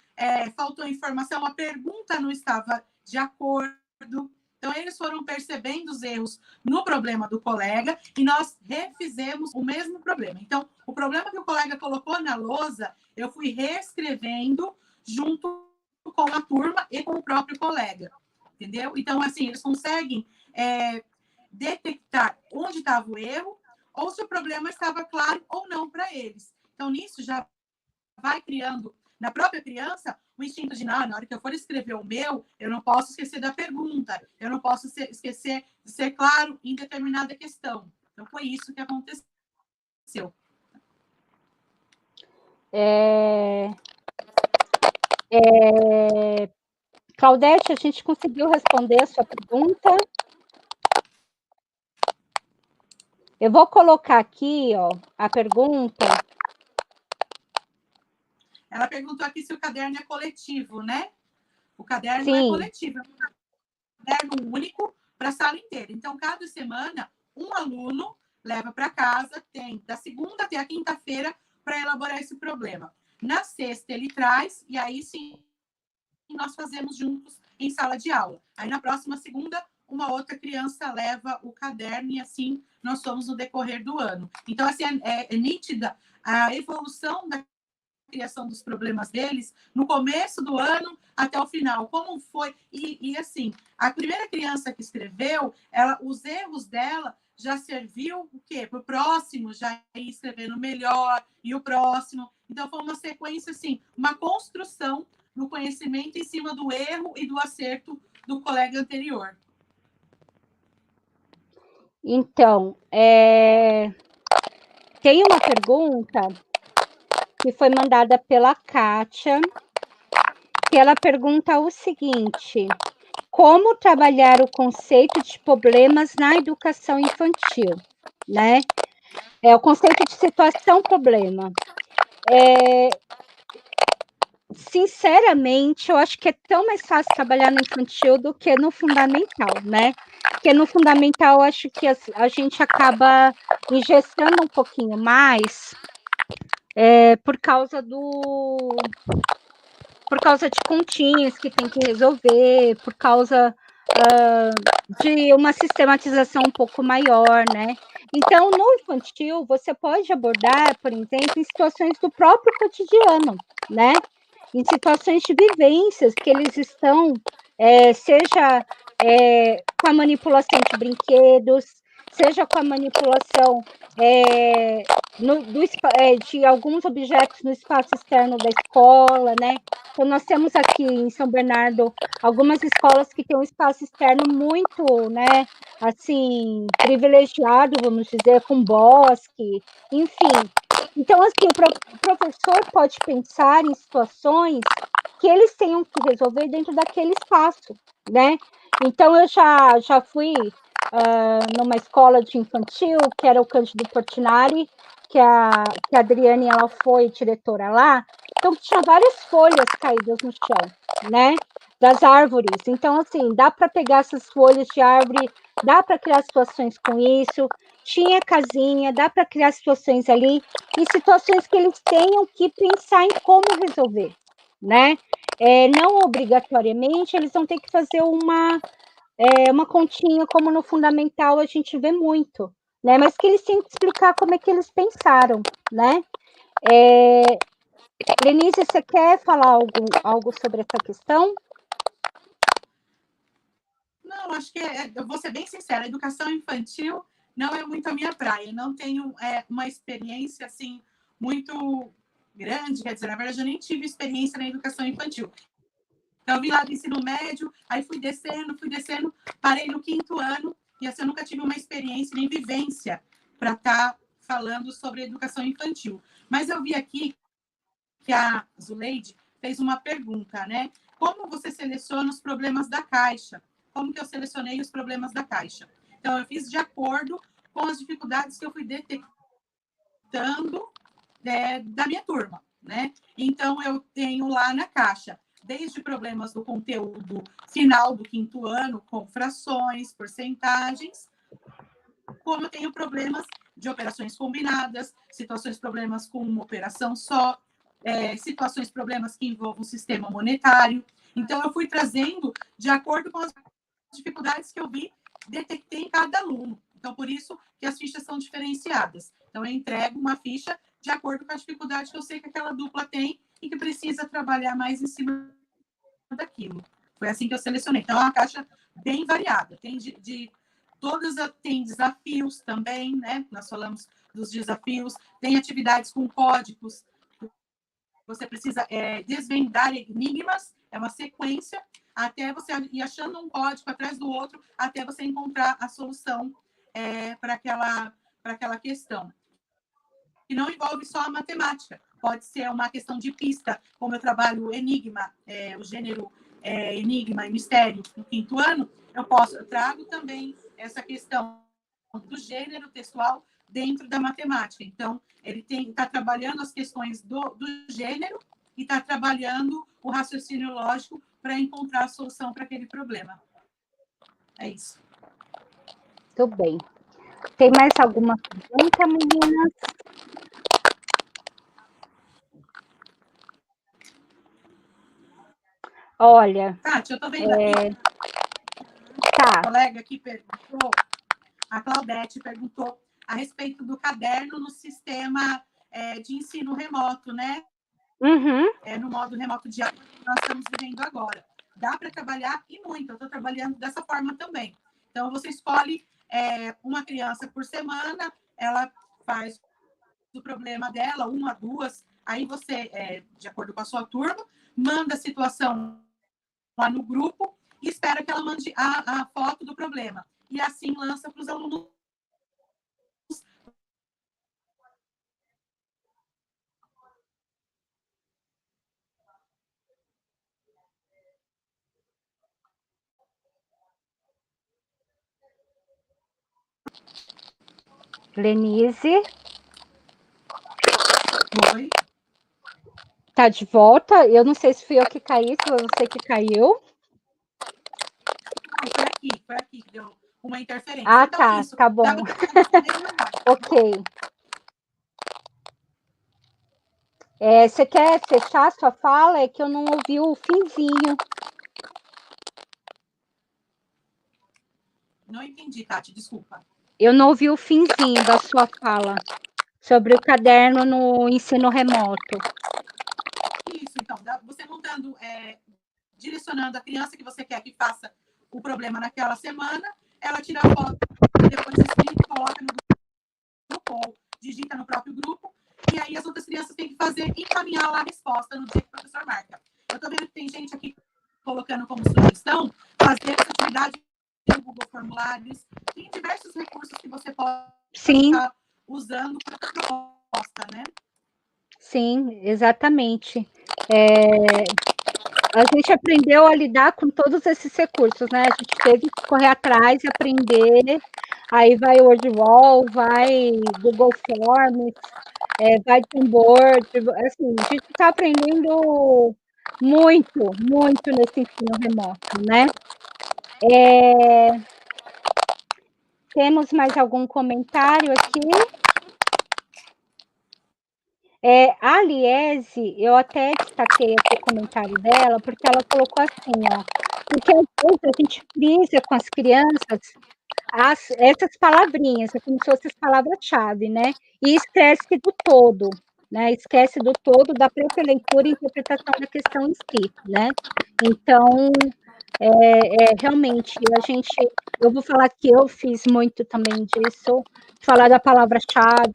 Speaker 2: faltou informação, a pergunta não estava de acordo. Então, eles foram percebendo os erros no problema do colega e nós refizemos o mesmo problema. Então, o problema que o colega colocou na lousa, eu fui reescrevendo junto com a turma e com o próprio colega, entendeu? Então, assim, eles conseguem detectar onde estava o erro ou se o problema estava claro ou não para eles. Então, nisso já vai criando, na própria criança, o instinto de, na hora que eu for escrever o meu, eu não posso esquecer da pergunta, eu não posso esquecer de ser claro em determinada questão. Então, foi isso que aconteceu.
Speaker 3: Claudete, a gente conseguiu responder a sua pergunta? Eu vou colocar aqui, a pergunta.
Speaker 2: Ela perguntou aqui se o caderno é coletivo, né? O caderno
Speaker 3: Sim.
Speaker 2: é coletivo, é um caderno único para a sala inteira. Então, cada semana, um aluno leva para casa, tem da segunda até a quinta-feira para elaborar esse problema. Na sexta, ele traz, e aí sim, nós fazemos juntos em sala de aula. Aí, na próxima segunda, uma outra criança leva o caderno e assim nós somos no decorrer do ano. Então, assim, é nítida a evolução da criação dos problemas deles no começo do ano até o final, como foi, e assim, a primeira criança que escreveu, os erros dela já serviu o quê? Para o próximo já ir escrevendo melhor, e o próximo, então foi uma sequência assim, uma construção no conhecimento em cima do erro e do acerto do colega anterior.
Speaker 3: Então, tem uma pergunta que foi mandada pela Kátia, que ela pergunta o seguinte: como trabalhar o conceito de problemas na educação infantil, né? O conceito de situação-problema. Sinceramente, eu acho que é tão mais fácil trabalhar no infantil do que no fundamental, né? Porque no fundamental, eu acho que a gente acaba engessando um pouquinho mais por causa de continhas que tem que resolver, por causa de uma sistematização um pouco maior, né? Então, no infantil, você pode abordar, por exemplo, em situações do próprio cotidiano, né? Em situações de vivências que eles estão, seja com a manipulação de brinquedos, seja com a manipulação de alguns objetos no espaço externo da escola, né? Então, nós temos aqui em São Bernardo algumas escolas que têm um espaço externo muito, né, assim, privilegiado, vamos dizer, com bosque, enfim. Então, assim, o professor pode pensar em situações que eles tenham que resolver dentro daquele espaço, né? Então, eu já fui numa escola de infantil, que era o Cândido Portinari, que a Adriane, ela foi diretora lá, então tinha várias folhas caídas no chão, né, das árvores. Então, assim, dá para pegar essas folhas de árvore, dá para criar situações com isso, tinha casinha, dá para criar situações ali, e situações que eles tenham que pensar em como resolver, né? Não obrigatoriamente, eles vão ter que fazer uma continha, como no fundamental a gente vê muito, né? Mas que eles têm que explicar como é que eles pensaram, né? Lenise, você quer falar algo sobre essa questão?
Speaker 2: Não, acho que eu vou ser bem sincera, a educação infantil não é muito a minha praia, não tenho uma experiência assim muito grande, quer dizer, na verdade eu nem tive experiência na educação infantil. Então, eu vim lá do ensino médio, aí fui descendo, parei no 5º ano, e assim, eu nunca tive uma experiência nem vivência para estar falando sobre educação infantil. Mas eu vi aqui que a Zuleide fez uma pergunta, né? Como você seleciona os problemas da Caixa? Como que eu selecionei os problemas da Caixa? Então, eu fiz de acordo com as dificuldades que eu fui detectando da minha turma, né? Então, eu tenho lá na caixa, desde problemas do conteúdo final do 5º ano, com frações, porcentagens, como eu tenho problemas de operações combinadas, situações, problemas com uma operação só, situações, problemas que envolvem o sistema monetário. Então, eu fui trazendo de acordo com as dificuldades que eu vi, detectei em cada aluno. Então, por isso que as fichas são diferenciadas. Então, eu entrego uma ficha de acordo com a dificuldade que eu sei que aquela dupla tem e que precisa trabalhar mais em cima daquilo. Foi assim que eu selecionei. Então, é uma caixa bem variada. Tem tem desafios também, né? Nós falamos dos desafios. Tem atividades com códigos. Você precisa desvendar enigmas. É uma sequência até você ir achando um código atrás do outro, até você encontrar a solução para aquela questão. E não envolve só a matemática. Pode ser uma questão de pista, como eu trabalho enigma, o gênero enigma e mistério no 5º ano, eu trago também essa questão do gênero textual dentro da matemática. Então, ele está trabalhando as questões do gênero e está trabalhando o raciocínio lógico para encontrar a solução para aquele problema. É isso.
Speaker 3: Muito bem. Tem mais alguma pergunta, meninas? Olha...
Speaker 2: Tati, eu estou vendo aqui.
Speaker 3: Tá.
Speaker 2: A colega aqui perguntou, a Claudete perguntou a respeito do caderno no sistema de ensino remoto, né?
Speaker 3: Uhum.
Speaker 2: No modo remoto de aula que nós estamos vivendo agora. Dá para trabalhar e muito. Eu estou trabalhando dessa forma também. Então, você escolhe uma criança por semana, ela faz o problema dela, 1 a 2, aí você, de acordo com a sua turma, manda a situação lá no grupo e espera que ela mande a foto do problema. E assim lança para os alunos.
Speaker 3: Lenise?
Speaker 2: Oi?
Speaker 3: Tá de volta? Eu não sei se fui eu que caí, se foi você que caiu.
Speaker 2: Não, foi aqui que deu uma interferência.
Speaker 3: Ah,
Speaker 2: então,
Speaker 3: tá,
Speaker 2: isso,
Speaker 3: tá bom. Ok. Você quer fechar a sua fala? É que eu não ouvi o finzinho.
Speaker 2: Não entendi, Tati, desculpa.
Speaker 3: Eu não ouvi o finzinho da sua fala sobre o caderno no ensino remoto.
Speaker 2: Isso, então, você montando, direcionando a criança que você quer que faça o problema naquela semana, ela tira a foto, depois escrita e coloca no grupo, ou digita no próprio grupo, e aí as outras crianças têm que fazer e encaminhar lá a resposta no dia que o professor marca. Eu estou vendo que tem gente aqui colocando como sugestão fazer essa atividade no Google Formulários. Tem diversos recursos que você pode estar usando para a proposta, né?
Speaker 3: Sim, exatamente. A gente aprendeu a lidar com todos esses recursos, né? A gente teve que correr atrás e aprender. Aí vai o WordWall, vai Google Forms, vai Jamboard. Assim, a gente está aprendendo muito, muito nesse ensino remoto, né? Temos mais algum comentário aqui? A Liese, eu até destaquei aqui o comentário dela, porque ela colocou assim, ó, porque às vezes a gente frisa com as crianças essas palavrinhas, é como se fossem as palavras-chave, né? E esquece do todo, né? Esquece do todo da própria leitura e interpretação da questão em si, né? Então, realmente, eu vou falar que eu fiz muito também disso, falar da palavra-chave,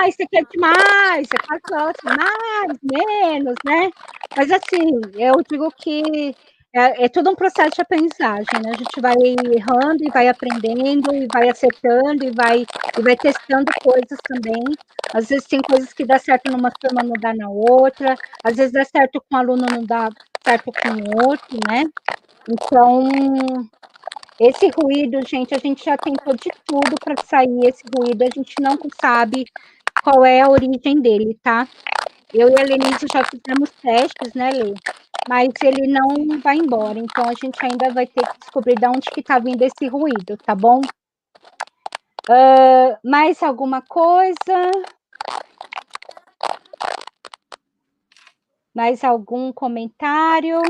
Speaker 3: isso aqui é demais, é quase mais, menos, né? Mas, assim, eu digo que é todo um processo de aprendizagem, né? A gente vai errando e vai aprendendo, e vai acertando, e vai testando coisas também. Às vezes tem coisas que dá certo numa turma, não dá na outra. Às vezes dá certo com um aluno, não dá certo com o outro, né? Então, Esse ruído, gente, a gente já tentou de tudo para sair esse ruído, a gente não sabe qual é a origem dele, tá? Eu e a Lenise já fizemos testes, né, Lê? Mas ele não vai embora, então a gente ainda vai ter que descobrir de onde que está vindo esse ruído, tá bom? Mais alguma coisa? Mais algum comentário?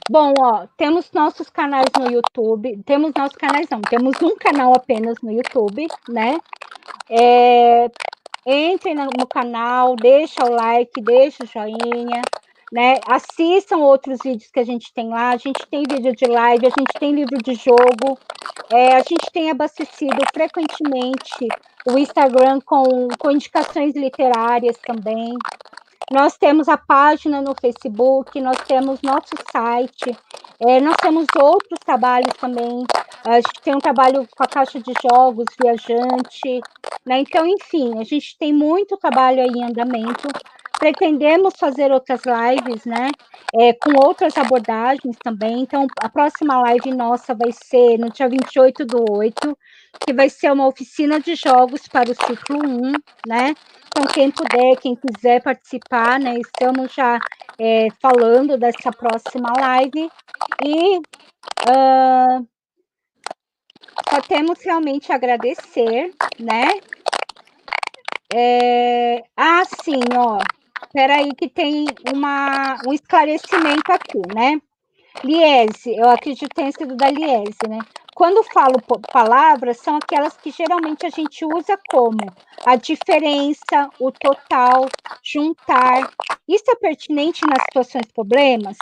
Speaker 3: Bom, ó, temos nossos canais no YouTube, temos nossos canais não, temos um canal apenas no YouTube, né? Entrem no canal, deixa o like, deixa o joinha, né? Assistam outros vídeos que a gente tem lá, a gente tem vídeo de live, a gente tem livro de jogo, a gente tem abastecido frequentemente o Instagram com indicações literárias também. Nós temos a página no Facebook, nós temos nosso site, nós temos outros trabalhos também. A gente tem um trabalho com a Caixa de Jogos Viajante, né? Então, enfim, a gente tem muito trabalho aí em andamento. Pretendemos fazer outras lives, né? Com outras abordagens também. Então, a próxima live nossa vai ser no dia 28/8, que vai ser uma oficina de jogos para o ciclo 1, né? Então, quem puder, quem quiser participar, né? Estamos já falando dessa próxima live. E só temos realmente a agradecer, né? Sim, ó. Espera aí que tem um esclarecimento aqui, né? Liese, eu acredito que tenha sido da Liese, né? Quando falo palavras, são aquelas que geralmente a gente usa como a diferença, o total, juntar. Isso é pertinente nas situações de problemas?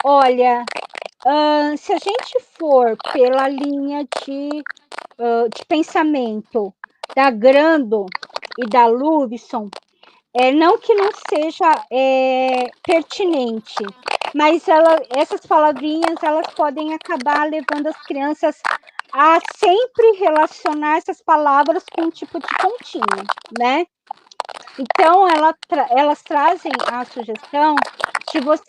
Speaker 3: Olha, se a gente for pela linha de pensamento da Grando e da Luvison, não que não seja pertinente, mas essas palavrinhas elas podem acabar levando as crianças a sempre relacionar essas palavras com um tipo de continho, né? Então, elas trazem a sugestão de você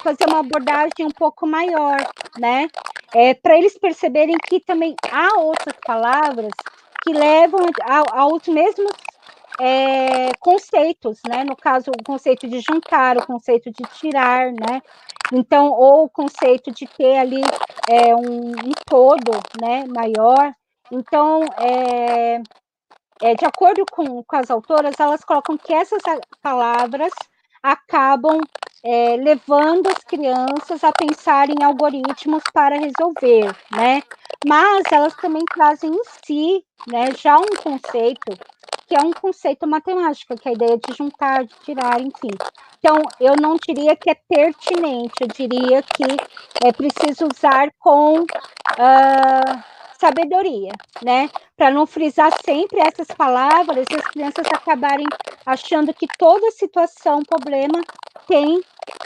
Speaker 3: fazer uma abordagem um pouco maior, né? Para eles perceberem que também há outras palavras que levam aos mesmos conceitos, né? No caso, o conceito de juntar, o conceito de tirar, né? Então, ou o conceito de ter ali um todo, né, maior. Então, de acordo com as autoras, elas colocam que essas palavras acabam levando as crianças a pensar em algoritmos para resolver, né? Mas elas também trazem em si, né, já um conceito que é um conceito matemático, que é a ideia de juntar, de tirar, enfim. Então, eu não diria que é pertinente, eu diria que é preciso usar com sabedoria, né? Para não frisar sempre essas palavras e as crianças acabarem achando que toda situação, problema,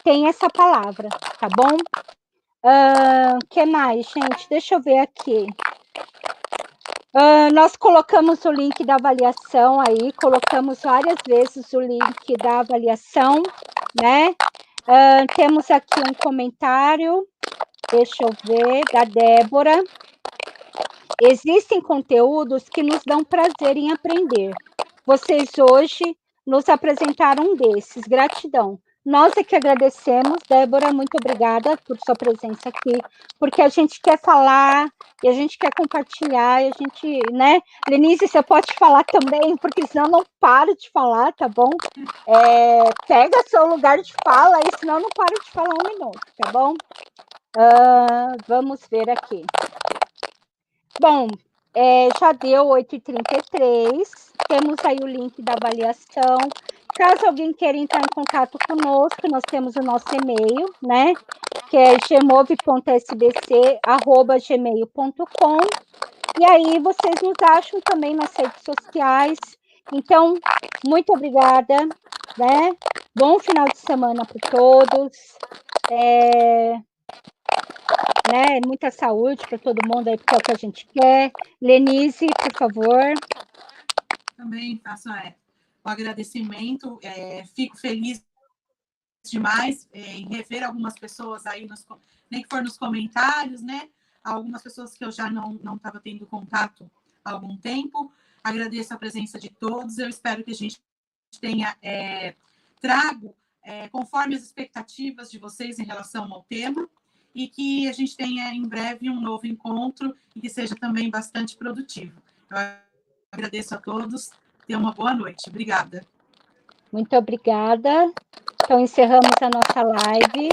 Speaker 3: tem essa palavra, tá bom? Que mais, gente? Deixa eu ver aqui. Nós colocamos o link da avaliação aí, colocamos várias vezes o link da avaliação, né? Temos aqui um comentário, deixa eu ver, da Débora. Existem conteúdos que nos dão prazer em aprender. Vocês hoje nos apresentaram um desses. Gratidão. Nós é que agradecemos, Débora, muito obrigada por sua presença aqui, porque a gente quer falar, e a gente quer compartilhar, e a gente, né? Lenise, você pode falar também, porque senão eu não paro de falar, tá bom? Pega seu lugar de fala, e senão eu não paro de falar um minuto, tá bom? Vamos ver aqui. Bom, já deu 8h33, temos aí o link da avaliação. Caso alguém queira entrar em contato conosco, nós temos o nosso e-mail, né? Que é gmove.sbc@gmail.com. E aí vocês nos acham também nas redes sociais. Então, muito obrigada, né? Bom final de semana para todos. Né? Muita saúde para todo mundo aí, porque é o que a gente quer. Lenise, por favor.
Speaker 2: Também faço o agradecimento, fico feliz demais em rever algumas pessoas aí, nem que for nos comentários, né? algumas pessoas que eu já não estava tendo contato há algum tempo. Agradeço a presença de todos. Eu espero que a gente tenha trago conforme as expectativas de vocês em relação ao tema, e que a gente tenha em breve um novo encontro e que seja também bastante produtivo. Eu agradeço a todos. Tenham uma boa noite. Obrigada.
Speaker 3: Muito obrigada. Então, encerramos a nossa live.